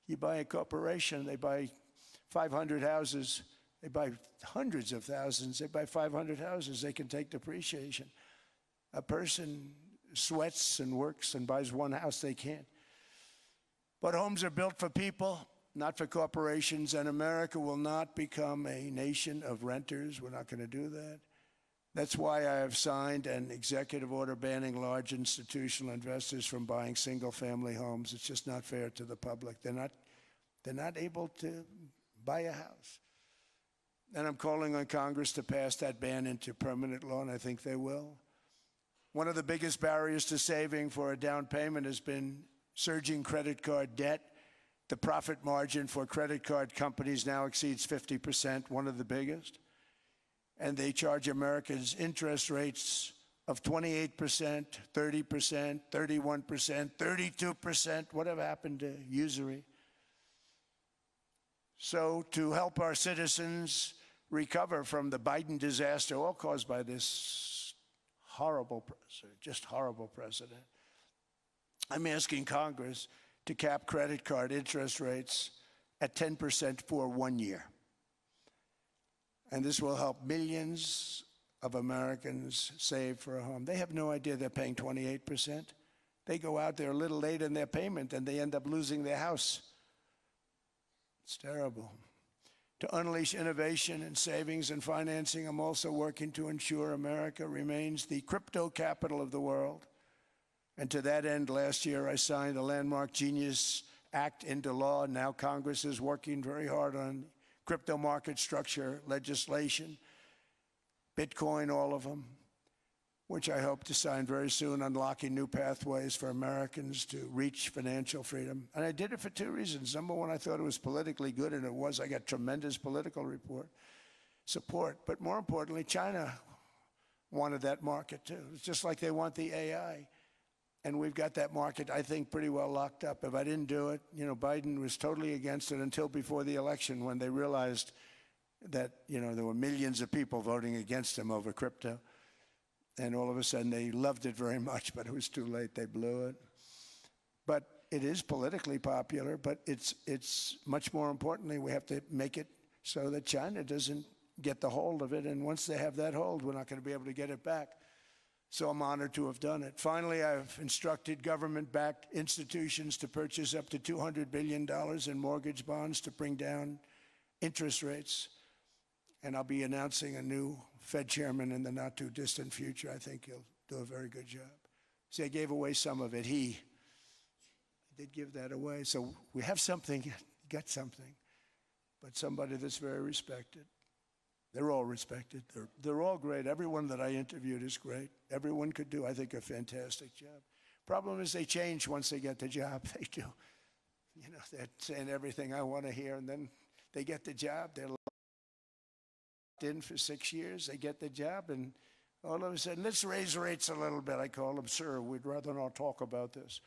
You buy a corporation, they buy 500 houses, they buy hundreds of thousands, they buy 500 houses, they can take depreciation. A person sweats and works and buys one house they can't. But homes are built for people, not for corporations, and America will not become a nation of renters. We're not going to do that. That's why I have signed an executive order banning large institutional investors from buying single-family homes. It's just not fair to the public. They're not able to buy a house. And I'm calling on Congress to pass that ban into permanent law, and I think they will. One of the biggest barriers to saving for a down payment has been surging credit card debt. The profit margin for credit card companies now exceeds 50%, one of the biggest. And they charge Americans interest rates of 28%, 30%, 31%, 32%. Whatever happened to usury? So to help our citizens recover from the Biden disaster, all caused by this just horrible president, I'm asking Congress to cap credit card interest rates at 10% for 1 year. And this will help millions of Americans save for a home. They have no idea they're paying 28%. They go out there a little late in their payment and they end up losing their house. It's terrible. To unleash innovation and savings and financing, I'm also working to ensure America remains the crypto capital of the world. And to that end, last year I signed the landmark Genius Act into law. Now Congress is working very hard on crypto market structure legislation, Bitcoin, all of them, which I hope to sign very soon, unlocking new pathways for Americans to reach financial freedom. And I did it for two reasons. Number one, I thought it was politically good, and it was. I got tremendous political support. But more importantly, China wanted that market too. It's just like they want the AI. And we've got that market, I think, pretty well locked up. If I didn't do it, Biden was totally against it until before the election, when they realized that, there were millions of people voting against him over crypto. And all of a sudden, they loved it very much, but it was too late. They blew it. But it is politically popular, but it's much more importantly, we have to make it so that China doesn't get the hold of it. And once they have that hold, we're not going to be able to get it back. So I'm honored to have done it. Finally, I've instructed government-backed institutions to purchase up to $200 billion in mortgage bonds to bring down interest rates. And I'll be announcing a new Fed chairman in the not-too-distant future. I think he'll do a very good job. See, I gave away some of it. I did give that away. So we have something, got something, but somebody that's very respected. They're all respected. They're all great. Everyone that I interviewed is great. Everyone could do, I think, a fantastic job. Problem is they change once they get the job. They do. They're saying everything I want to hear, and then they get the job. They're locked in for 6 years. They get the job, and all of a sudden, let's raise rates a little bit. I call them, sir, we'd rather not talk about this.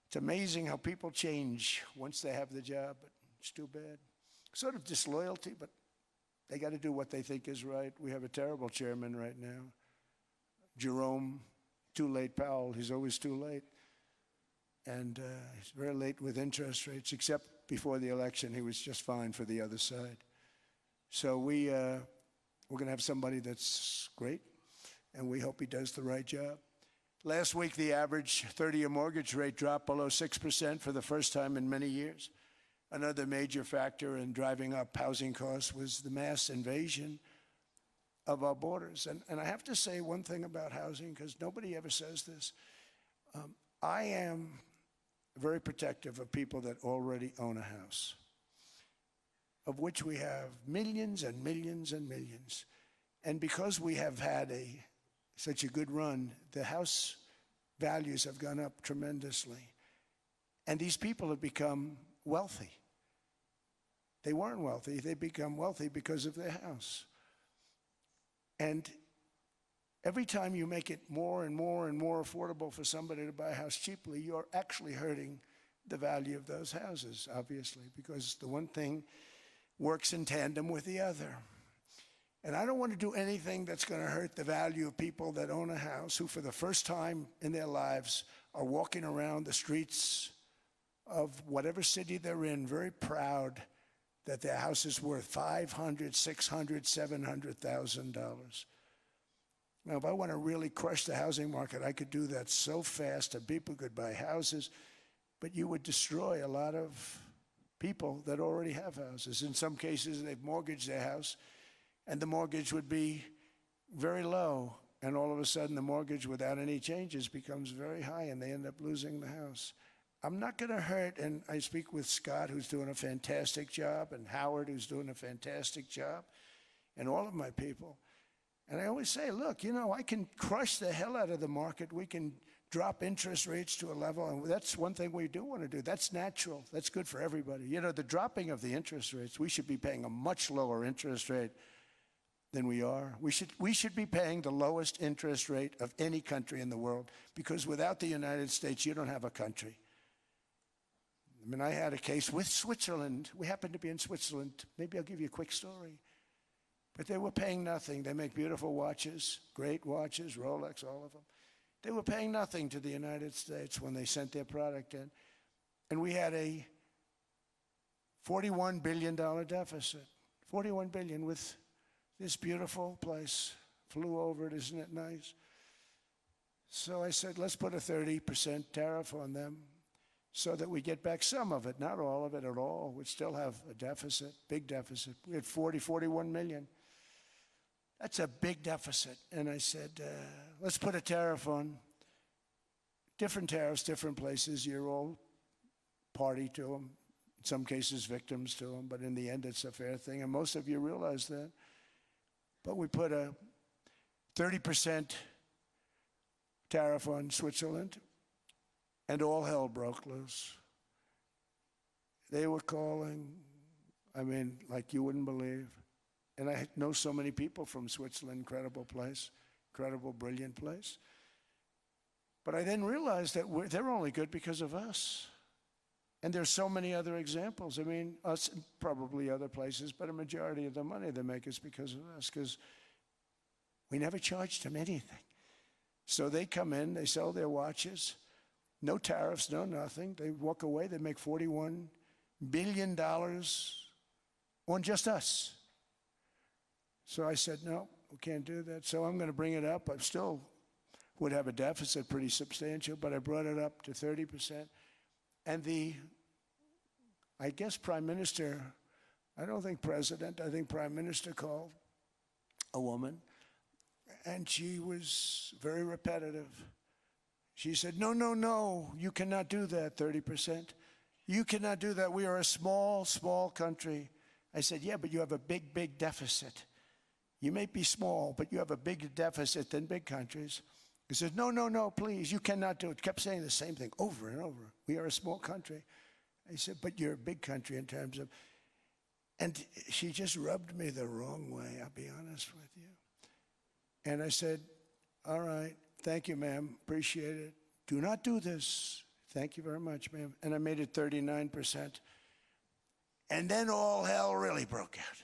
It's amazing how people change once they have the job, but it's too bad. Sort of disloyalty, but they got to do what they think is right. We have a terrible chairman right now. Jerome, too late Powell. He's always too late. And he's very late with interest rates, except before the election, he was just fine for the other side. So we're going to have somebody that's great, and we hope he does the right job. Last week, the average 30-year mortgage rate dropped below 6% for the first time in many years. Another major factor in driving up housing costs was the mass invasion of our borders. And I have to say one thing about housing, because nobody ever says this. I am very protective of people that already own a house, of which we have millions and millions and millions. And because we have had such a good run, the house values have gone up tremendously. And these people have become wealthy. They weren't wealthy. They become wealthy because of their house. And every time you make it more and more and more affordable for somebody to buy a house cheaply, you're actually hurting the value of those houses, obviously, because the one thing works in tandem with the other. And I don't want to do anything that's going to hurt the value of people that own a house, who for the first time in their lives are walking around the streets of whatever city they're in, very proud that their house is worth $500,000, $600,000, $700,000. Now, if I want to really crush the housing market, I could do that so fast and people could buy houses, but you would destroy a lot of people that already have houses. In some cases, they've mortgaged their house, and the mortgage would be very low, and all of a sudden the mortgage without any changes becomes very high, and they end up losing the house. I'm not going to hurt, and I speak with Scott, who's doing a fantastic job, and Howard, who's doing a fantastic job, and all of my people. And I always say, look, you know, I can crush the hell out of the market. We can drop interest rates to a level, and that's one thing we do want to do. That's natural. That's good for everybody. You know, the dropping of the interest rates, we should be paying a much lower interest rate than we are. We should be paying the lowest interest rate of any country in the world, because without the United States, you don't have a country. I mean, I had a case with Switzerland. We happened to be in Switzerland. Maybe I'll give you a quick story. But they were paying nothing. They make beautiful watches, great watches, Rolex, all of them. They were paying nothing to the United States when they sent their product in. And we had a $41 billion deficit. $41 billion with this beautiful place. Flew over it, isn't it nice? So I said, let's put a 30% tariff on them so that we get back some of it, not all of it at all. We'd still have a deficit, big deficit. We had 41 million. That's a big deficit. And I said, let's put a tariff on. Different tariffs, different places. You're all party to them. In some cases, victims to them. But in the end, it's a fair thing. And most of you realize that. But we put a 30% tariff on Switzerland, and all hell broke loose. They were calling, I mean, like you wouldn't believe. And I know so many people from Switzerland, incredible place, incredible, brilliant place. But I then realized that they're only good because of us. And there's so many other examples. I mean, us and probably other places, but a majority of the money they make is because of us, because we never charged them anything. So they come in, they sell their watches, no tariffs, no nothing. They walk away, they make $41 billion on just us. So I said, no, we can't do that. So I'm going to bring it up. I still would have a deficit pretty substantial, but I brought it up to 30%. And I guess Prime Minister, I don't think President, I think Prime Minister called a woman, and she was very repetitive. She said, no, no, no, you cannot do that, 30%. You cannot do that. We are a small, small country. I said, yeah, but you have a big, big deficit. You may be small, but you have a bigger deficit than big countries. He said, no, no, no, please, you cannot do it. Kept saying the same thing over and over. We are a small country. I said, but you're a big country in terms of, and she just rubbed me the wrong way, I'll be honest with you. And I said, all right, thank you, ma'am, appreciate it. Do not do this. Thank you very much, ma'am. And I made it 39%. And then all hell really broke out.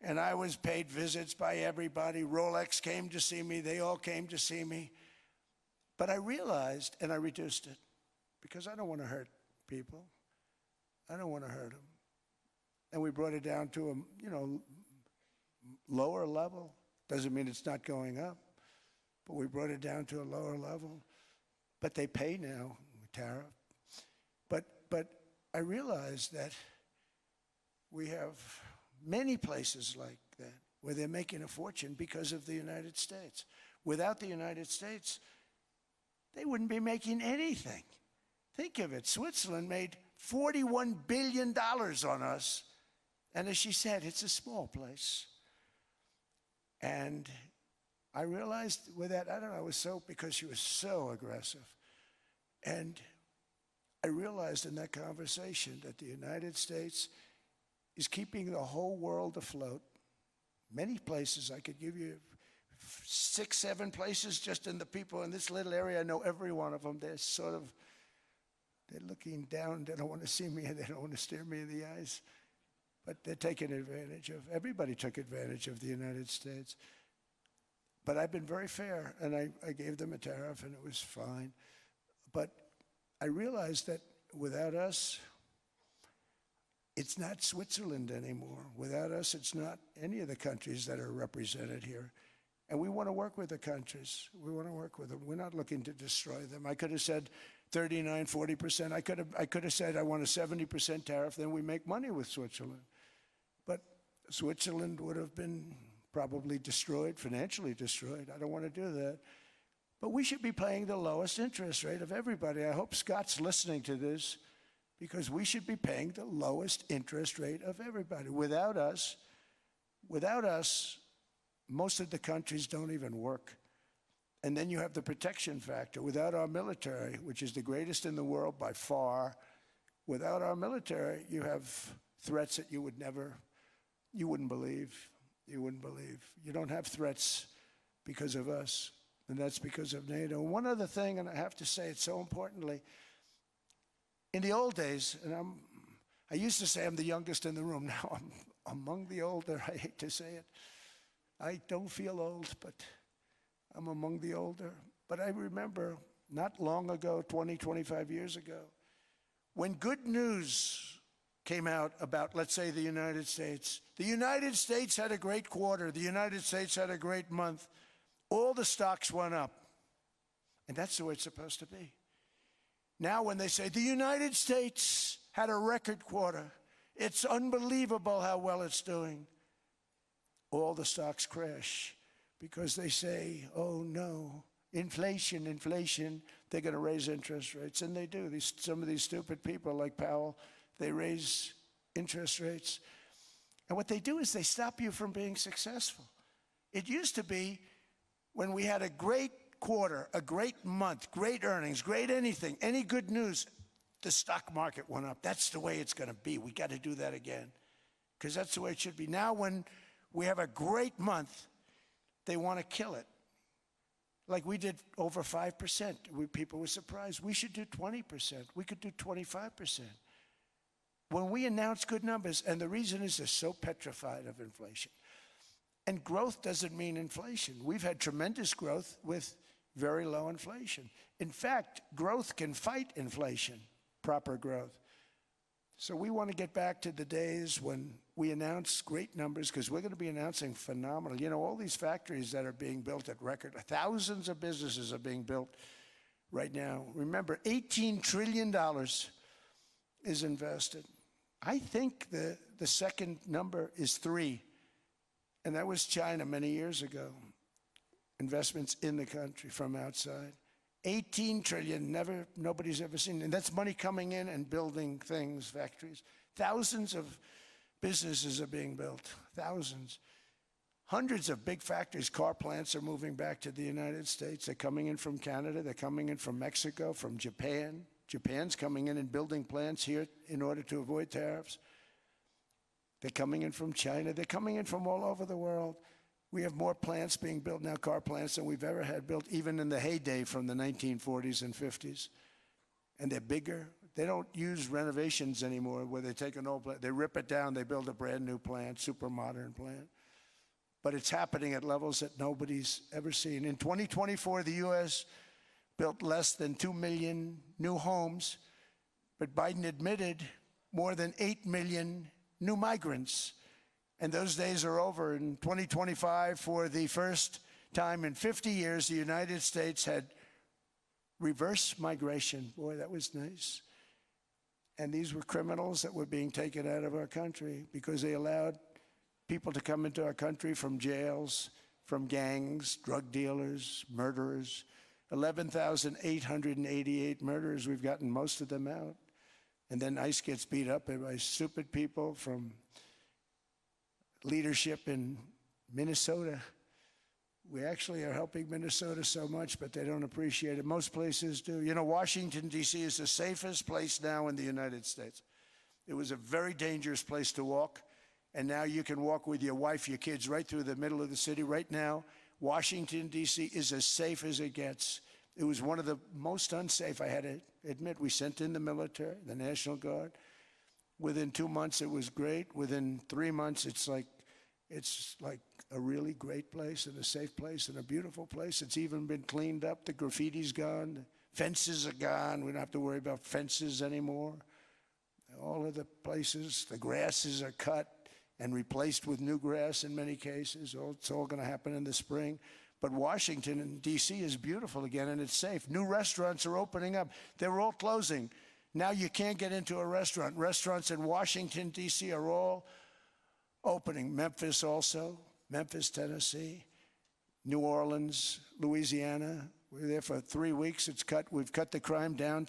And I was paid visits by everybody. Rolex came to see me. They all came to see me. But I realized, and I reduced it, because I don't want to hurt people. I don't want to hurt them. And we brought it down to a, lower level. Doesn't mean it's not going up. But we brought it down to a lower level. But they pay now, tariff. But I realized that we have many places like that where they're making a fortune because of the United States. Without the United States, they wouldn't be making anything. Think of it. Switzerland made $41 billion on us. And as she said, it's a small place. And I realized with that, I don't know, because she was so aggressive. And I realized in that conversation that the United States is keeping the whole world afloat. Many places, I could give you 6, 7 places just in the people in this little area. I know every one of them. They're looking down. They don't want to see me, and they don't want to stare me in the eyes. But they're taking advantage of, everybody took advantage of the United States. But I've been very fair, and I gave them a tariff, and it was fine. But I realized that without us, it's not Switzerland anymore. Without us, it's not any of the countries that are represented here. And we want to work with the countries. We want to work with them. We're not looking to destroy them. I could have said 39, 40%. I could have said I want a 70% tariff, then we make money with Switzerland. But Switzerland would have been probably destroyed, financially destroyed. I don't want to do that. But we should be paying the lowest interest rate of everybody. I hope Scott's listening to this, because we should be paying the lowest interest rate of everybody. Without us, most of the countries don't even work. And then you have the protection factor. Without our military, which is the greatest in the world by far, without our military, you have threats that you wouldn't believe. You wouldn't believe. You don't have threats because of us, and that's because of NATO. One other thing, and I have to say it so importantly, in the old days, and I used to say I'm the youngest in the room. Now I'm among the older. I hate to say it. I don't feel old, but I'm among the older. But I remember not long ago, 20, 25 years ago, when good news came out about, let's say, the United States. The United States had a great quarter. The United States had a great month. All the stocks went up. And that's the way it's supposed to be. Now when they say the United States had a record quarter, it's unbelievable how well it's doing, all the stocks crash because they say, oh no, inflation, they're going to raise interest rates. And they do. Some of these stupid people like Powell, they raise interest rates. And what they do is they stop you from being successful. It used to be when we had a great quarter, a great month, great earnings, great anything, any good news, the stock market went up. That's the way it's going to be. We got to do that again, because that's the way it should be. Now when we have a great month, they want to kill it. Like we did over 5%. People were surprised. We should do 20%. We could do 25%. When we announce good numbers, and the reason is they're so petrified of inflation. And growth doesn't mean inflation. We've had tremendous growth with very low inflation. In fact, growth can fight inflation, proper growth. So we want to get back to the days when we announce great numbers, because we're going to be announcing phenomenal. You know, all these factories that are being built at record, thousands of businesses are being built right now. Remember, $18 trillion is invested. I think the second number is 3, and that was China many years ago. Investments in the country from outside. 18 trillion, nobody's ever seen. And that's money coming in and building things, factories. Thousands of businesses are being built, thousands. Hundreds of big factories, car plants are moving back to the United States. They're coming in from Canada, they're coming in from Mexico, from Japan. Japan's coming in and building plants here in order to avoid tariffs. They're coming in from China, they're coming in from all over the world. We have more plants being built now, car plants, than we've ever had built, even in the heyday from the 1940s and 50s. And they're bigger. They don't use renovations anymore where they take an old plant, they rip it down, they build a brand new plant, super modern plant. But it's happening at levels that nobody's ever seen. In 2024, the U.S. built less than 2 million new homes, but Biden admitted more than 8 million new migrants. And those days are over. In 2025, for the first time in 50 years, the United States had reverse migration. Boy, that was nice. And these were criminals that were being taken out of our country because they allowed people to come into our country from jails, from gangs, drug dealers, murderers. 11,888 murderers. We've gotten most of them out. And then ICE gets beat up by stupid people from leadership in Minnesota. We actually are helping Minnesota so much, but they don't appreciate it. Most places do. You know, Washington, D.C. is the safest place now in the United States. It was a very dangerous place to walk, and now you can walk with your wife, your kids, right through the middle of the city. Right now, Washington, D.C. is as safe as it gets. It was one of the most unsafe, I had to admit. We sent in the military, the National Guard. Within 2 months, it was great. Within 3 months, it's like a really great place and a safe place and a beautiful place. It's even been cleaned up. The graffiti's gone. The fences are gone. We don't have to worry about fences anymore. All of the places, the grasses are cut. and replaced with new grass in many cases. It's all going to happen in the spring. But Washington and D.C. is beautiful again, and it's safe. New restaurants are opening up. They were all closing. Now you can't get into a restaurant. Restaurants in Washington, D.C. are all opening. Memphis also, Memphis, Tennessee, New Orleans, Louisiana. We were there for 3 weeks. We've cut the crime down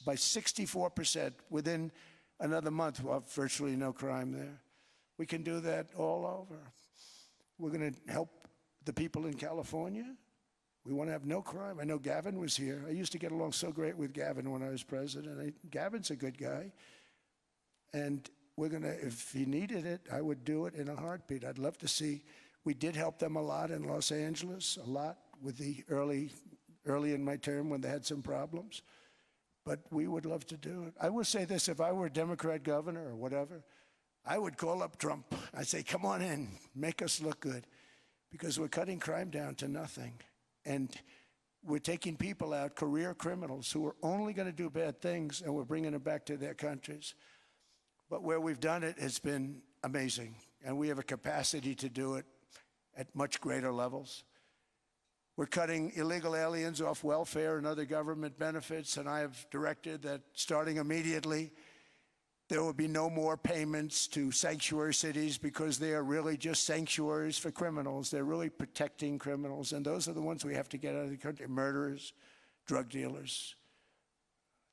by 64%. Within another month, we'll have virtually no crime there. We can do that all over. We're going to help the people in California. We want to have no crime. I know Gavin was here. I used to get along so great with Gavin when I was president. Gavin's a good guy. And we're going to, if he needed it, I would do it in a heartbeat. I'd love to see. We did help them a lot in Los Angeles, a lot with the early in my term when they had some problems. But we would love to do it. I will say this, if I were a Democrat governor or whatever, I would call up Trump. I'd say, come on in, make us look good. Because we're cutting crime down to nothing. And we're taking people out, career criminals, who are only going to do bad things, and we're bringing them back to their countries. But where we've done it, it's been amazing. And we have a capacity to do it at much greater levels. We're cutting illegal aliens off welfare and other government benefits, and I have directed that starting immediately, there will be no more payments to sanctuary cities because they are really just sanctuaries for criminals. They're really protecting criminals, and those are the ones we have to get out of the country. Murderers, drug dealers,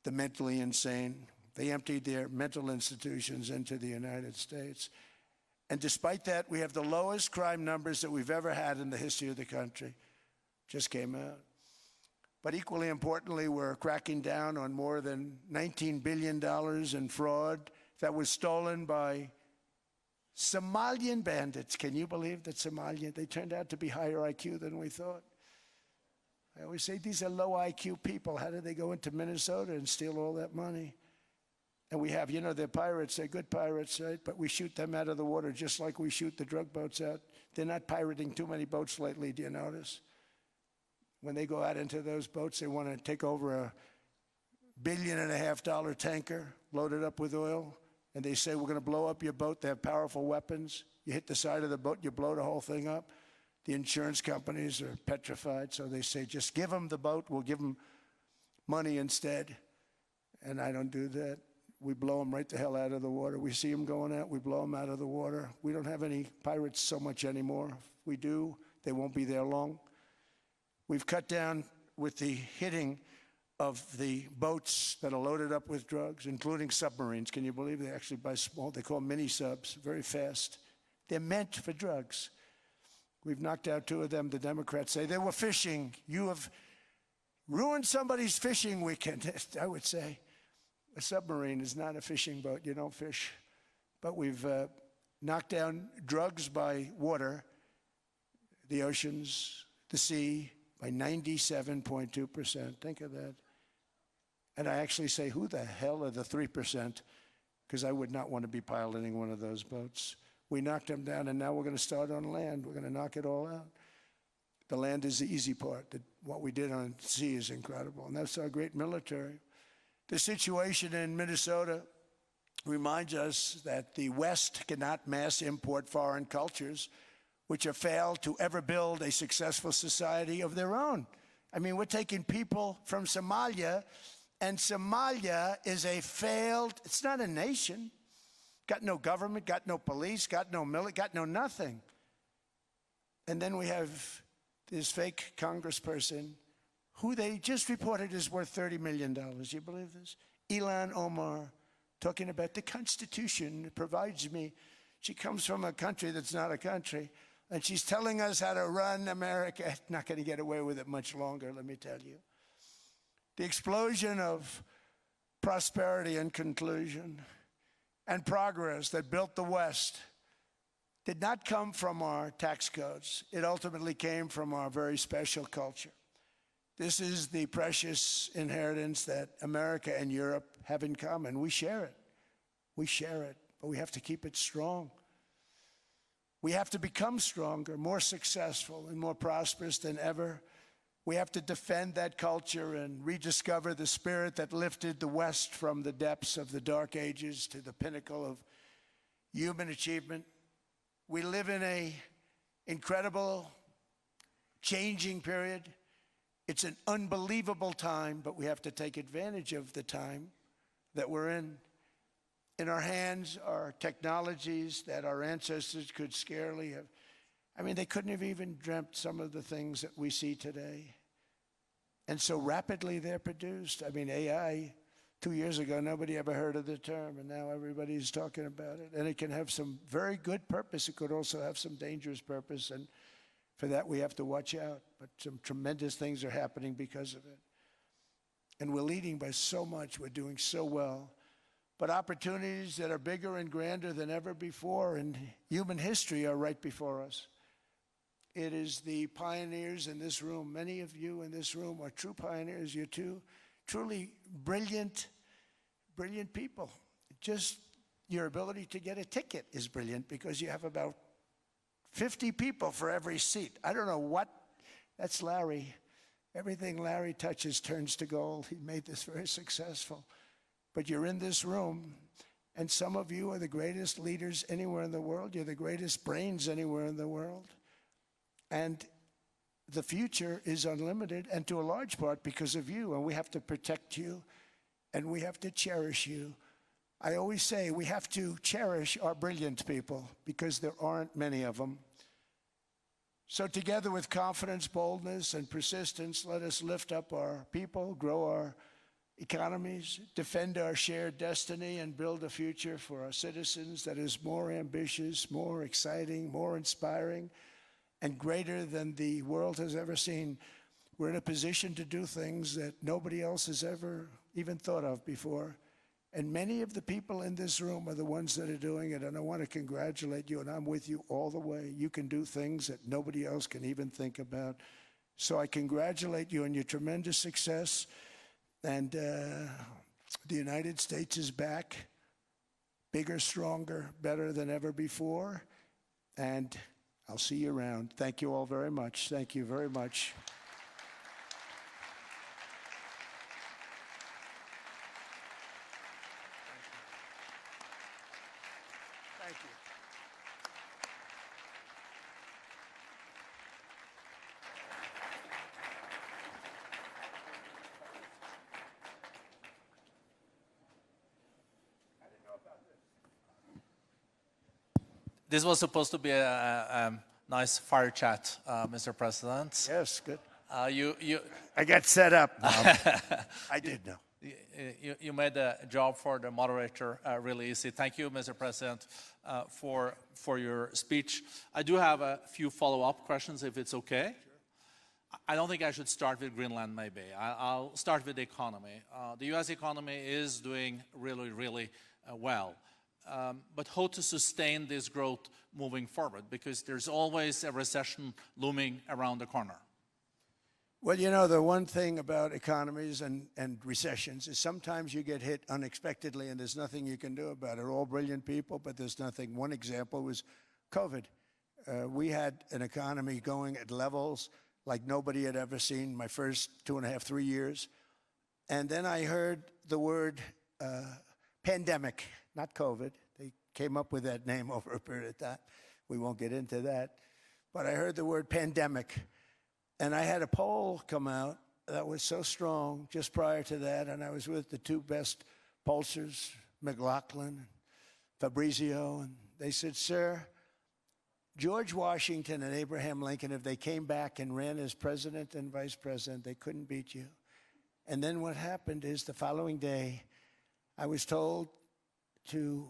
the mentally insane. They emptied their mental institutions into the United States. And despite that, we have the lowest crime numbers that we've ever had in the history of the country. Just came out. But equally importantly, we're cracking down on more than $19 billion in fraud that was stolen by Somalian bandits. Can you believe that Somalian? They turned out to be higher IQ than we thought. I always say these are low IQ people. How did they go into Minnesota and steal all that money? And we have, they're pirates. They're good pirates, right? But we shoot them out of the water just like we shoot the drug boats out. They're not pirating too many boats lately, do you notice? When they go out into those boats, they want to take over a $1.5 billion tanker loaded up with oil, and they say, we're going to blow up your boat. They have powerful weapons. You hit the side of the boat, you blow the whole thing up. The insurance companies are petrified, so they say, just give them the boat. We'll give them money instead. And I don't do that. We blow them right the hell out of the water. We see them going out, we blow them out of the water. We don't have any pirates so much anymore. If we do, they won't be there long. We've cut down with the hitting of the boats that are loaded up with drugs, including submarines. Can you believe they actually buy small? They call them mini subs, very fast. They're meant for drugs. We've knocked out 2 of them. The Democrats say they were fishing. You have ruined somebody's fishing weekend, I would say. A submarine is not a fishing boat. You don't fish. But we've knocked down drugs by water, the oceans, the sea, by 97.2%. Think of that. And I actually say, who the hell are the 3%? Because I would not want to be piloting one of those boats. We knocked them down, and now we're going to start on land. We're going to knock it all out. The land is the easy part. What we did on sea is incredible, and that's our great military. The situation in Minnesota reminds us that the West cannot mass import foreign cultures which have failed to ever build a successful society of their own. I mean, we're taking people from Somalia, and Somalia is a failed, it's not a nation. Got no government, got no police, got no military, got no nothing. And then we have this fake congressperson who they just reported is worth $30 million. You believe this? Ilhan Omar, talking about the Constitution provides me. She comes from a country that's not a country. And she's telling us how to run America. Not going to get away with it much longer, let me tell you. The explosion of prosperity and conclusion and progress that built the West did not come from our tax codes. It ultimately came from our very special culture. This is the precious inheritance that America and Europe have in common. We share it. We share it, but we have to keep it strong. We have to become stronger, more successful, and more prosperous than ever. We have to defend that culture and rediscover the spirit that lifted the West from the depths of the Dark Ages to the pinnacle of human achievement. We live in an incredible, changing period. It's an unbelievable time, but we have to take advantage of the time that we're in. In our hands are technologies that our ancestors could scarcely have. I mean, they couldn't have even dreamt some of the things that we see today. And so rapidly they're produced. I mean, AI, 2 years ago, nobody ever heard of the term, and now everybody's talking about it. And it can have some very good purpose. It could also have some dangerous purpose, and for that we have to watch out. But some tremendous things are happening because of it. And we're leading by so much. We're doing so well. But opportunities that are bigger and grander than ever before in human history are right before us. It is the pioneers in this room. Many of you in this room are true pioneers. You're truly brilliant people. Just your ability to get a ticket is brilliant because you have about 50 people for every seat. I don't know what, that's Larry. Everything Larry touches turns to gold. He made this very successful. But you're in this room, and some of you are the greatest leaders anywhere in the world. You're the greatest brains anywhere in the world. And the future is unlimited, and to a large part because of you, and we have to protect you, and we have to cherish you. I always say we have to cherish our brilliant people because there aren't many of them. So together with confidence, boldness, and persistence, let us lift up our people, grow our economies, defend our shared destiny, and build a future for our citizens that is more ambitious, more exciting, more inspiring, and greater than the world has ever seen. We're in a position to do things that nobody else has ever even thought of before. And many of the people in this room are the ones that are doing it, and I want to congratulate you, and I'm with you all the way. You can do things that nobody else can even think about. So I congratulate you on your tremendous success, and the United States is back, bigger, stronger, better than ever before, and I'll see you around. Thank you all very much. Thank you very much. Thank you. This was supposed to be a nice fire chat, Mr. President. Yes, good. You I got set up. I did know. You made the job for the moderator really easy. Thank you, Mr. President, for your speech. I do have a few follow-up questions, if it's okay. Sure. I don't think I should start with Greenland, maybe. I'll start with the economy. The U.S. economy is doing really, really well. But how to sustain this growth moving forward? Because there's always a recession looming around the corner. Well, you know, the one thing about economies and recessions is sometimes you get hit unexpectedly and there's nothing you can do about it. All brilliant people, but there's nothing. One example was COVID. We had an economy going at levels like nobody had ever seen my first 2.5, 3 years. And then I heard the word pandemic, not COVID. They came up with that name over a period of time. We won't get into that. But I heard the word pandemic. And I had a poll come out that was so strong just prior to that, and I was with the two best pollsters, McLaughlin and Fabrizio, and they said, sir, George Washington and Abraham Lincoln, if they came back and ran as president and vice president, they couldn't beat you. And then what happened is the following day, I was told to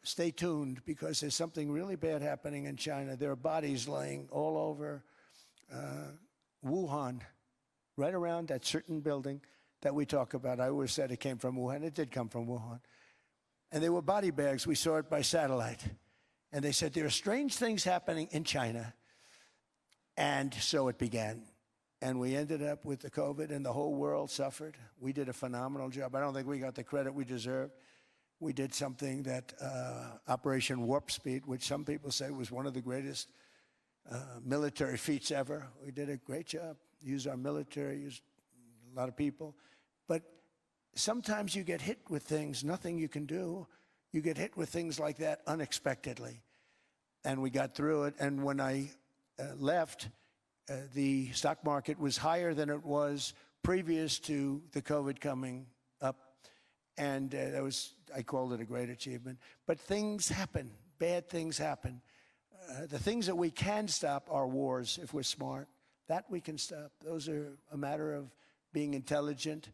stay tuned because there's something really bad happening in China. There are bodies laying all over Wuhan, right around that certain building that we talk about. I always said it came from Wuhan. It did come from Wuhan. And they were body bags. We saw it by satellite. And they said, there are strange things happening in China. And so it began. And we ended up with the COVID, and the whole world suffered. We did a phenomenal job. I don't think we got the credit we deserved. We did something that Operation Warp Speed, which some people say was one of the greatest military feats ever. We did a great job. Used our military, used a lot of people. But sometimes you get hit with things, nothing you can do. You get hit with things like that unexpectedly. and we got through it. And when I left, the stock market was higher than it was previous to the COVID coming up. And I called it a great achievement. But things happen, bad things happen. The things that we can stop are wars if we're smart. That we can stop. Those are a matter of being intelligent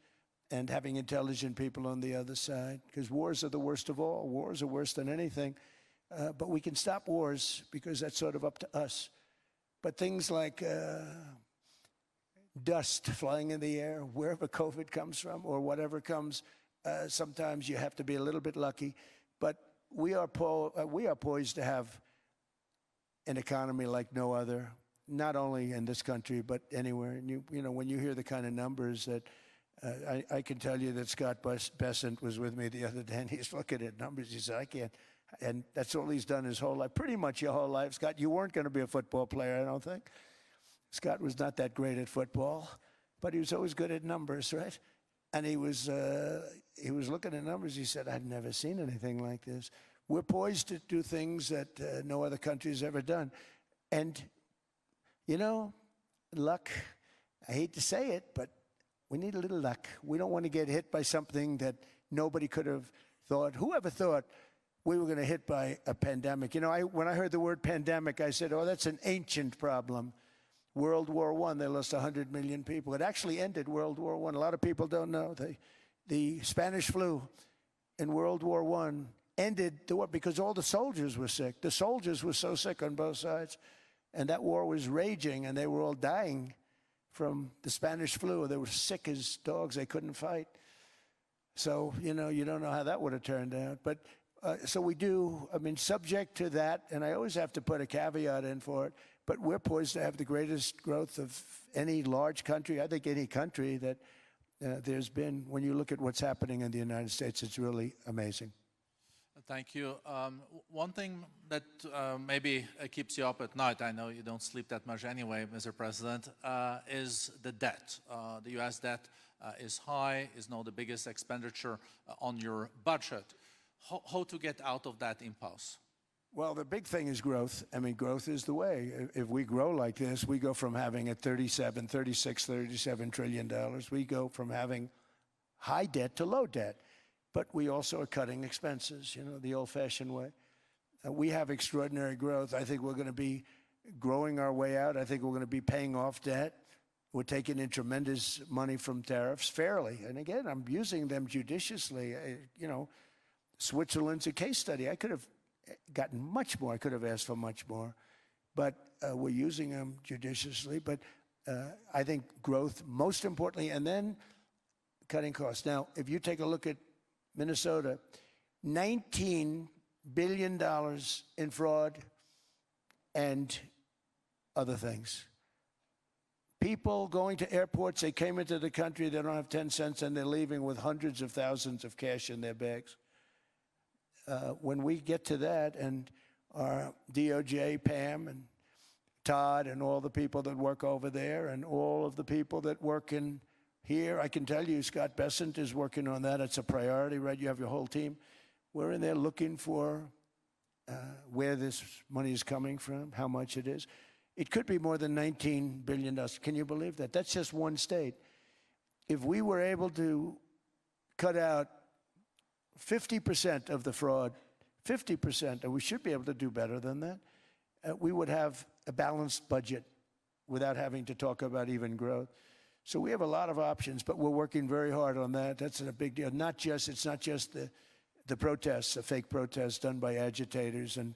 and having intelligent people on the other side. Because wars are the worst of all. Wars are worse than anything. But we can stop wars because that's sort of up to us. But things like dust flying in the air, wherever COVID comes from or whatever comes, sometimes you have to be a little bit lucky. But we are poised to have an economy like no other, not only in this country, but anywhere. And you know, when you hear the kind of numbers that, I can tell you that Scott Bessent was with me the other day, and he's looking at numbers. He said, I can't. And that's all he's done his whole life, pretty much your whole life. Scott, you weren't going to be a football player, I don't think. Scott was not that great at football, but he was always good at numbers, right? And he was looking at numbers. He said, I've never seen anything like this. We're poised to do things that no other country has ever done. And, you know, luck, I hate to say it, but we need a little luck. We don't want to get hit by something that nobody could have thought. Whoever thought we were going to hit by a pandemic? You know, when I heard the word pandemic, I said, oh, that's an ancient problem. World War I, they lost 100 million people. It actually ended World War I. A lot of people don't know. The Spanish flu in World War I ended the war because all the soldiers were sick. The soldiers were so sick on both sides, and that war was raging, and they were all dying from the Spanish flu. They were sick as dogs. They couldn't fight. So, you know, you don't know how that would have turned out. But so we do, I mean, subject to that, and I always have to put a caveat in for it, but we're poised to have the greatest growth of any large country, I think any country that there's been. When you look at what's happening in the United States, it's really amazing. Thank you. One thing that maybe keeps you up at night, I know you don't sleep that much anyway, Mr. President, is the debt. The U.S. debt is high, is now the biggest expenditure on your budget. How to get out of that impasse? Well, the big thing is growth. I mean, growth is the way. If we grow like this, we go from having a $37 trillion. We go from having high debt to low debt. But we also are cutting expenses, you know, the old-fashioned way. We have extraordinary growth. I think we're going to be growing our way out. I think we're going to be paying off debt. We're taking in tremendous money from tariffs fairly. And again, I'm using them judiciously. You know, Switzerland's a case study. I could have gotten much more. I could have asked for much more. But we're using them judiciously. But I think growth, most importantly, and then cutting costs. Now, if you take a look at Minnesota, $19 billion in fraud and other things. People going to airports, they came into the country, they don't have 10 cents, and they're leaving with hundreds of thousands of cash in their bags. When we get to that, and our DOJ, Pam, and Todd, and all the people that work over there, and all of the people that work in here, I can tell you, Scott Bessent is working on that. It's a priority, right? You have your whole team. We're in there looking for where this money is coming from, how much it is. It could be more than $19 billion. Can you believe that? That's just one state. If we were able to cut out 50% of the fraud, 50%, and we should be able to do better than that, we would have a balanced budget without having to talk about even growth. So we have a lot of options, but we're working very hard on that. That's a big deal. It's not just the protests, the fake protests done by agitators and,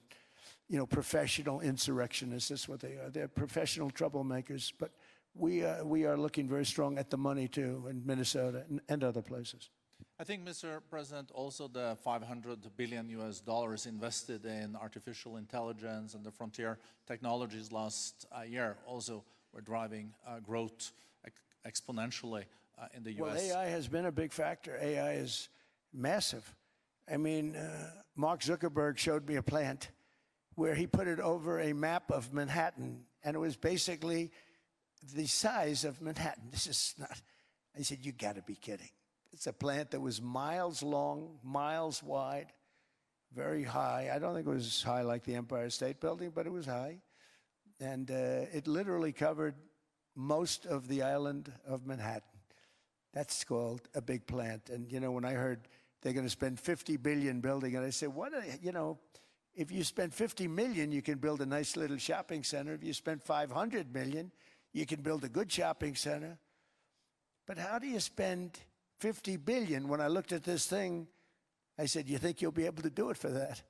you know, professional insurrectionists. That's what they are. They're professional troublemakers. But we are looking very strong at the money too in Minnesota and other places. I think, Mr. President, also the $500 billion invested in artificial intelligence and the frontier technologies last year also were driving growth exponentially in the U.S. Well, AI has been a big factor. AI is massive. I mean, Mark Zuckerberg showed me a plant where he put it over a map of Manhattan, and it was basically the size of Manhattan. This is not, I said, you got to be kidding. It's a plant that was miles long, miles wide, very high. I don't think it was as high like the Empire State Building, but it was high. And it literally covered most of the island of Manhattan. That's called a big plant. And, you know, when I heard they're going to spend $50 billion building it, I said, what, you know, if you spend $50 million, you can build a nice little shopping center. If you spend $500 million, you can build a good shopping center. But how do you spend $50 billion? When I looked at this thing, I said, you think you'll be able to do it for that?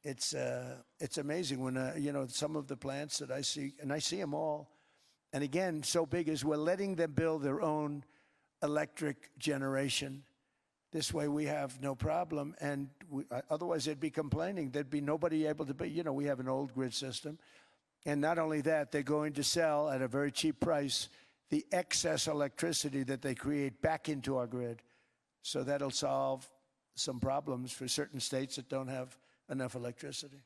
It's amazing when, you know, some of the plants that I see, and I see them all. And again, so big is we're letting them build their own electric generation. This way we have no problem. And otherwise they'd be complaining. There'd be nobody able to be, you know, we have an old grid system. And not only that, they're going to sell at a very cheap price the excess electricity that they create back into our grid. So that'll solve some problems for certain states that don't have enough electricity.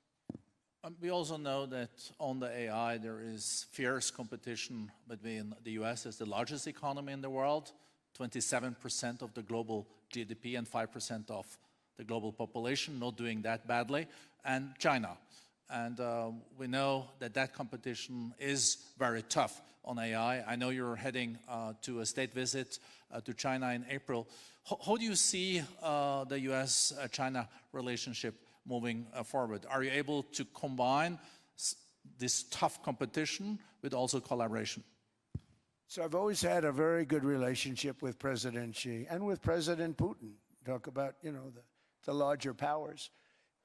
We also know that on the AI, there is fierce competition between the US as the largest economy in the world, 27% of the global GDP and 5% of the global population, not doing that badly, and China. And we know that that competition is very tough on AI. I know you're heading to a state visit to China in April. How do you see the US-China relationship moving forward? Are you able to combine this tough competition with also collaboration? So I've always had a very good relationship with President Xi and with President Putin. Talk about, you know, the larger powers.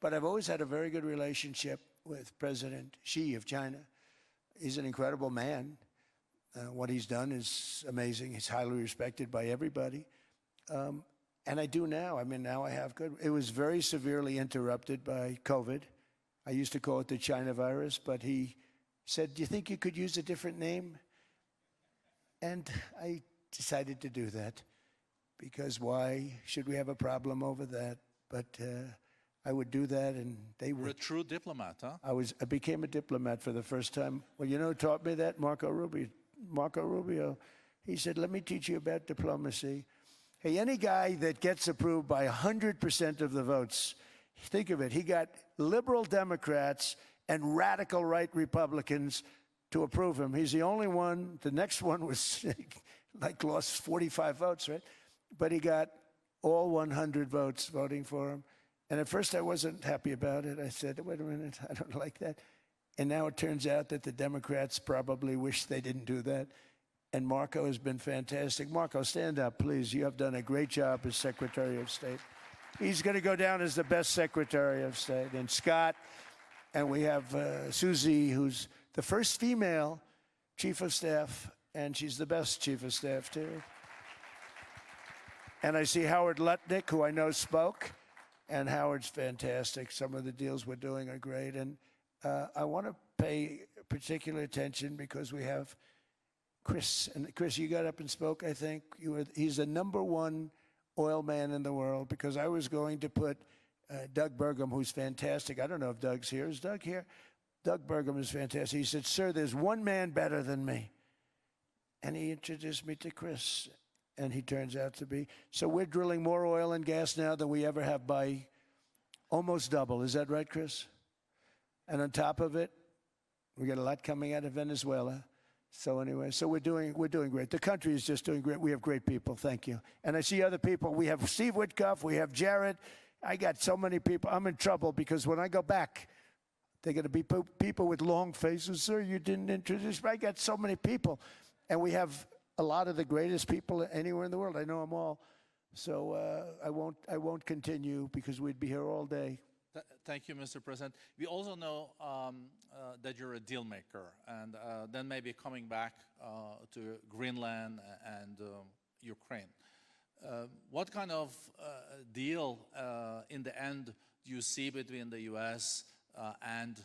But I've always had a very good relationship with President Xi of China. He's an incredible man. What he's done is amazing. He's highly respected by everybody. And I do now. I mean, now I have good. It was very severely interrupted by COVID. I used to call it the China virus, but he said, do you think you could use a different name? And I decided to do that because why should we have a problem over that? But I would do that, and they would. You're a true diplomat, huh? I became a diplomat for the first time. Well, you know who taught me that? Marco Rubio. Marco Rubio. He said, let me teach you about diplomacy. Hey, any guy that gets approved by 100% of the votes, think of it, he got liberal Democrats and radical right Republicans to approve him. He's the only one. The next one was like lost 45 votes, right? But he got all 100 votes voting for him. And at first I wasn't happy about it. I said, wait a minute, I don't like that. And now it turns out that the Democrats probably wish they didn't do that. And Marco has been fantastic. Marco, stand up, please. You have done a great job as Secretary of State. He's going to go down as the best Secretary of State. And Scott, and we have Susie, who's the first female Chief of Staff, and she's the best Chief of Staff, too. And I see Howard Lutnick, who I know spoke, and Howard's fantastic. Some of the deals we're doing are great. And I want to pay particular attention because we have Chris. And Chris, you got up and spoke, I think. He's the #1 oil man in the world because I was going to put Doug Burgum, who's fantastic. I don't know if Doug's here. Is Doug here? Doug Burgum is fantastic. He said, sir, there's one man better than me. And he introduced me to Chris. And he turns out to be. So we're drilling more oil and gas now than we ever have by almost double. Is that right, Chris? And on top of it, we got a lot coming out of Venezuela. So anyway, so we're doing great. The country is just doing great. We have great people. Thank you. And I see other people. We have Steve Witkoff. We have Jared. I got so many people. I'm in trouble because when I go back, they're going to be people with long faces. Sir, you didn't introduce me. I got so many people. And we have a lot of the greatest people anywhere in the world. I know them all. So I won't continue because we'd be here all day. Thank you, Mr. President. We also know that you're a deal maker, and then maybe coming back to Greenland and Ukraine. What kind of deal in the end do you see between the U.S. And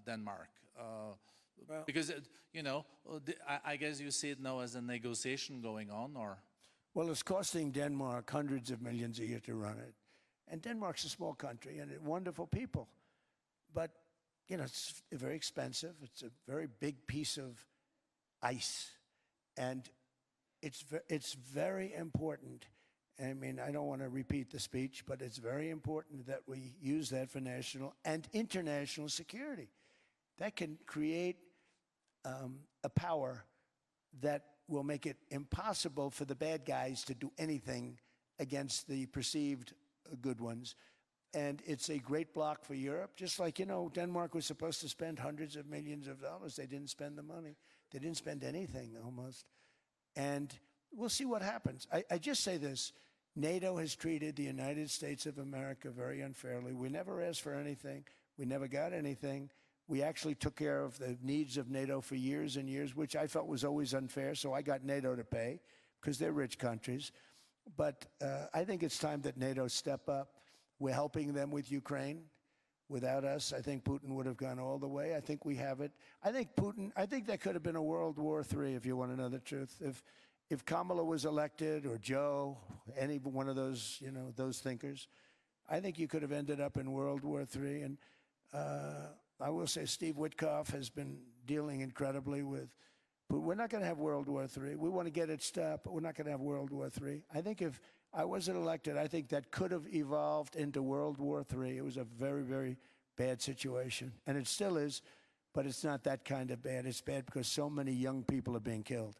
Denmark? Well, because, you know, I guess you see it now as a negotiation going on, or? Well, it's costing Denmark hundreds of millions a year to run it. And Denmark's a small country and wonderful people. But, you know, it's very expensive. It's a very big piece of ice. And it's very important. I mean, I don't want to repeat the speech, but it's very important that we use that for national and international security. That can create a power that will make it impossible for the bad guys to do anything against the perceived good ones. And it's a great block for Europe. Just like, you know, Denmark was supposed to spend hundreds of millions of dollars. They didn't spend the money. They didn't spend anything almost. And we'll see what happens. I just say this. NATO has treated the United States of America very unfairly. We never asked for anything. We never got anything. We actually took care of the needs of NATO for years and years, which I felt was always unfair. So I got NATO to pay because they're rich countries. But I think it's time that NATO step up. We're helping them with Ukraine. Without us, I think Putin would have gone all the way. I think we have it. I think that could have been a World War III, if you want to know the truth. If Kamala was elected, or Joe, any one of those, you know, those thinkers, I think you could have ended up in World War III. And I will say Steve Witkoff has been dealing incredibly with, but we're not going to have World War III. We want to get it stopped, but we're not going to have World War III. I think if I wasn't elected, I think that could have evolved into World War III. It was a very, very bad situation. And it still is, but it's not that kind of bad. It's bad because so many young people are being killed.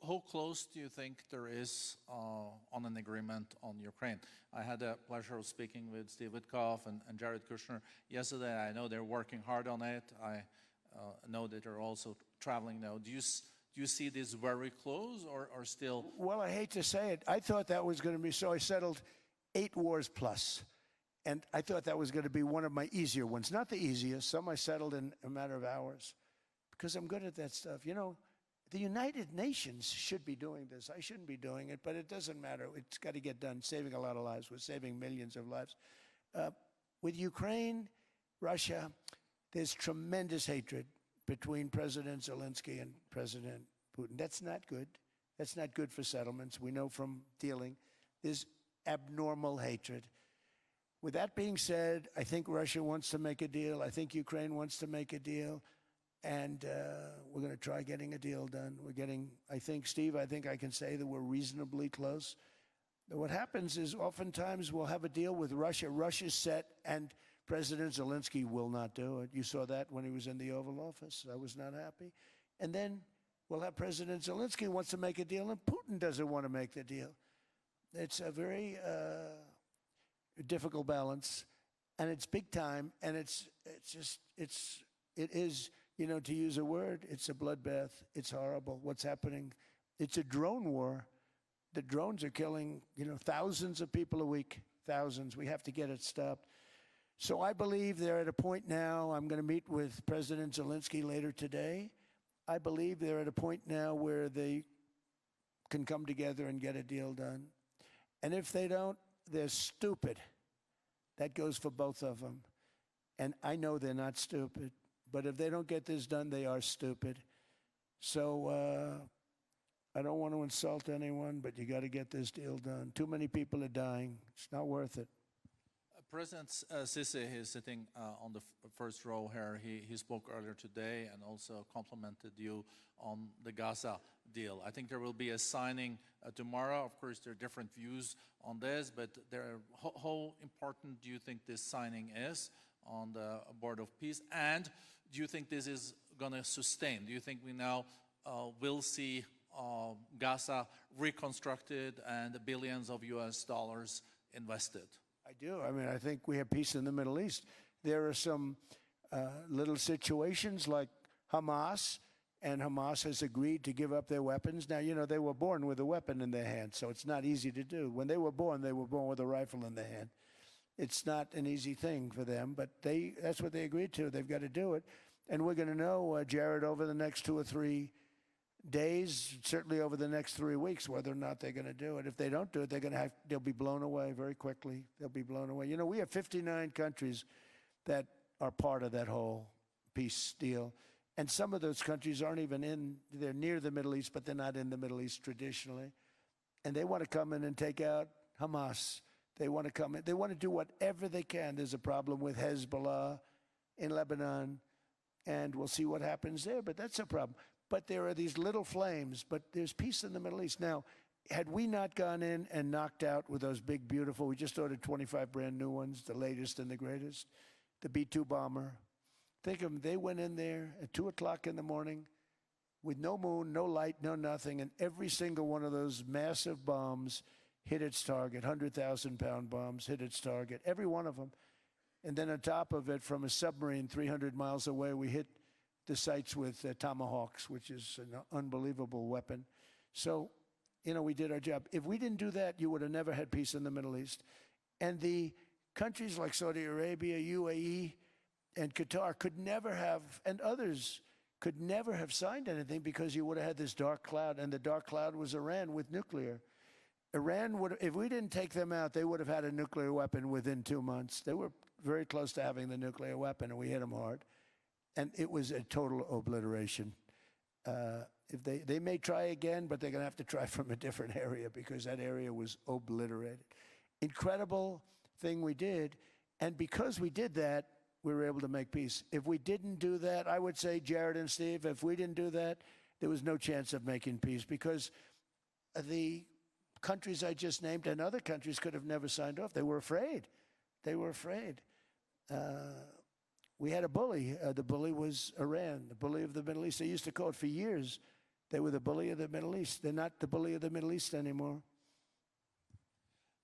How close do you think there is on an agreement on Ukraine? I had the pleasure of speaking with Steve Witkoff and Jared Kushner yesterday. I know they're working hard on it. I know that they're also traveling now. Do you see this very close or still? Well, I hate to say it. I thought that was going to be, so I settled 8 wars plus. And I thought that was going to be one of my easier ones. Not the easiest. Some I settled in a matter of hours because I'm good at that stuff. You know, the United Nations should be doing this. I shouldn't be doing it, but it doesn't matter. It's got to get done, saving a lot of lives. We're saving millions of lives. With Ukraine, Russia, there's tremendous hatred between President Zelensky and President Putin. That's not good. That's not good for settlements. We know from dealing. There's abnormal hatred. With that being said, I think Russia wants to make a deal. I think Ukraine wants to make a deal. And we're going to try getting a deal done. We're getting, I think, Steve, I think I can say that we're reasonably close. What happens is oftentimes we'll have a deal with Russia. Russia's set, and President Zelensky will not do it. You saw that when he was in the Oval Office. I was not happy. And then we'll have President Zelensky wants to make a deal, and Putin doesn't want to make the deal. It's a very difficult balance, and it's big time, and it is, you know, to use a word, it's a bloodbath. It's horrible what's happening. It's a drone war. The drones are killing, you know, thousands of people a week, thousands. We have to get it stopped. So I believe they're at a point now, I'm going to meet with President Zelensky later today. I believe they're at a point now where they can come together and get a deal done. And if they don't, they're stupid. That goes for both of them. And I know they're not stupid. But if they don't get this done, they are stupid. So I don't want to insult anyone, but you got to get this deal done. Too many people are dying. It's not worth it. President Sisi is sitting on the first row here. He spoke earlier today and also complimented you on the Gaza deal. I think there will be a signing tomorrow. Of course, there are different views on this, but how important do you think this signing is on the Board of Peace? And do you think this is going to sustain? Do you think we now will see Gaza reconstructed and billions of US dollars invested? I do. I mean, I think we have peace in the Middle East. There are some little situations like Hamas, and Hamas has agreed to give up their weapons. Now, you know, they were born with a weapon in their hand, so it's not easy to do. When they were born with a rifle in their hand. It's not an easy thing for them, but that's what they agreed to. They've got to do it. And we're going to know, Jared, over the next 2 or 3 days, certainly over the next 3 weeks, whether or not they're going to do it. If they don't do it, they'll be blown away very quickly. They'll be blown away. You know, we have 59 countries that are part of that whole peace deal. And some of those countries aren't even they're near the Middle East, but they're not in the Middle East traditionally. And they want to come in and take out Hamas. They want to come in. They want to do whatever they can. There's a problem with Hezbollah in Lebanon, and we'll see what happens there, but that's a problem. But there are these little flames, but there's peace in the Middle East. Now, had we not gone in and knocked out with those big, beautiful, we just ordered 25 brand new ones, the latest and the greatest, the B-2 bomber. Think of them, they went in there at 2 o'clock in the morning with no moon, no light, no nothing, and every single one of those massive bombs hit its target, 100,000-pound bombs hit its target, every one of them. And then on top of it, from a submarine 300 miles away, we hit the sites with Tomahawks, which is an unbelievable weapon. So, you know, we did our job. If we didn't do that, you would have never had peace in the Middle East. And the countries like Saudi Arabia, UAE, and Qatar could never have, and others could never have signed anything because you would have had this dark cloud, and the dark cloud was Iran with nuclear. Iran would, if we didn't take them out, they would have had a nuclear weapon within 2 months. They were very close to having the nuclear weapon, and we hit them hard. And it was a total obliteration. If they may try again, but they're going to have to try from a different area because that area was obliterated. Incredible thing we did. And because we did that, we were able to make peace. If we didn't do that, I would say, Jared and Steve, if we didn't do that, there was no chance of making peace because the countries I just named and other countries could have never signed off. They were afraid. They were afraid. We had a bully. The bully was Iran, the bully of the Middle East. They used to call it for years. They were the bully of the Middle East. They're not the bully of the Middle East anymore.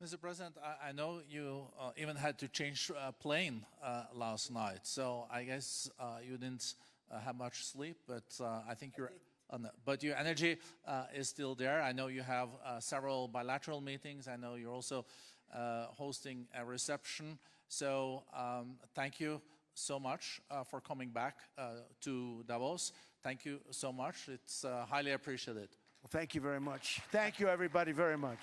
Mr. President, I know you even had to change a plane last night, so I guess you didn't have much sleep, but I think you're... But your energy is still there. I know you have several bilateral meetings. I know you're also hosting a reception. So thank you so much for coming back to Davos. Thank you so much. It's highly appreciated. Well, thank you very much. Thank you, everybody, very much.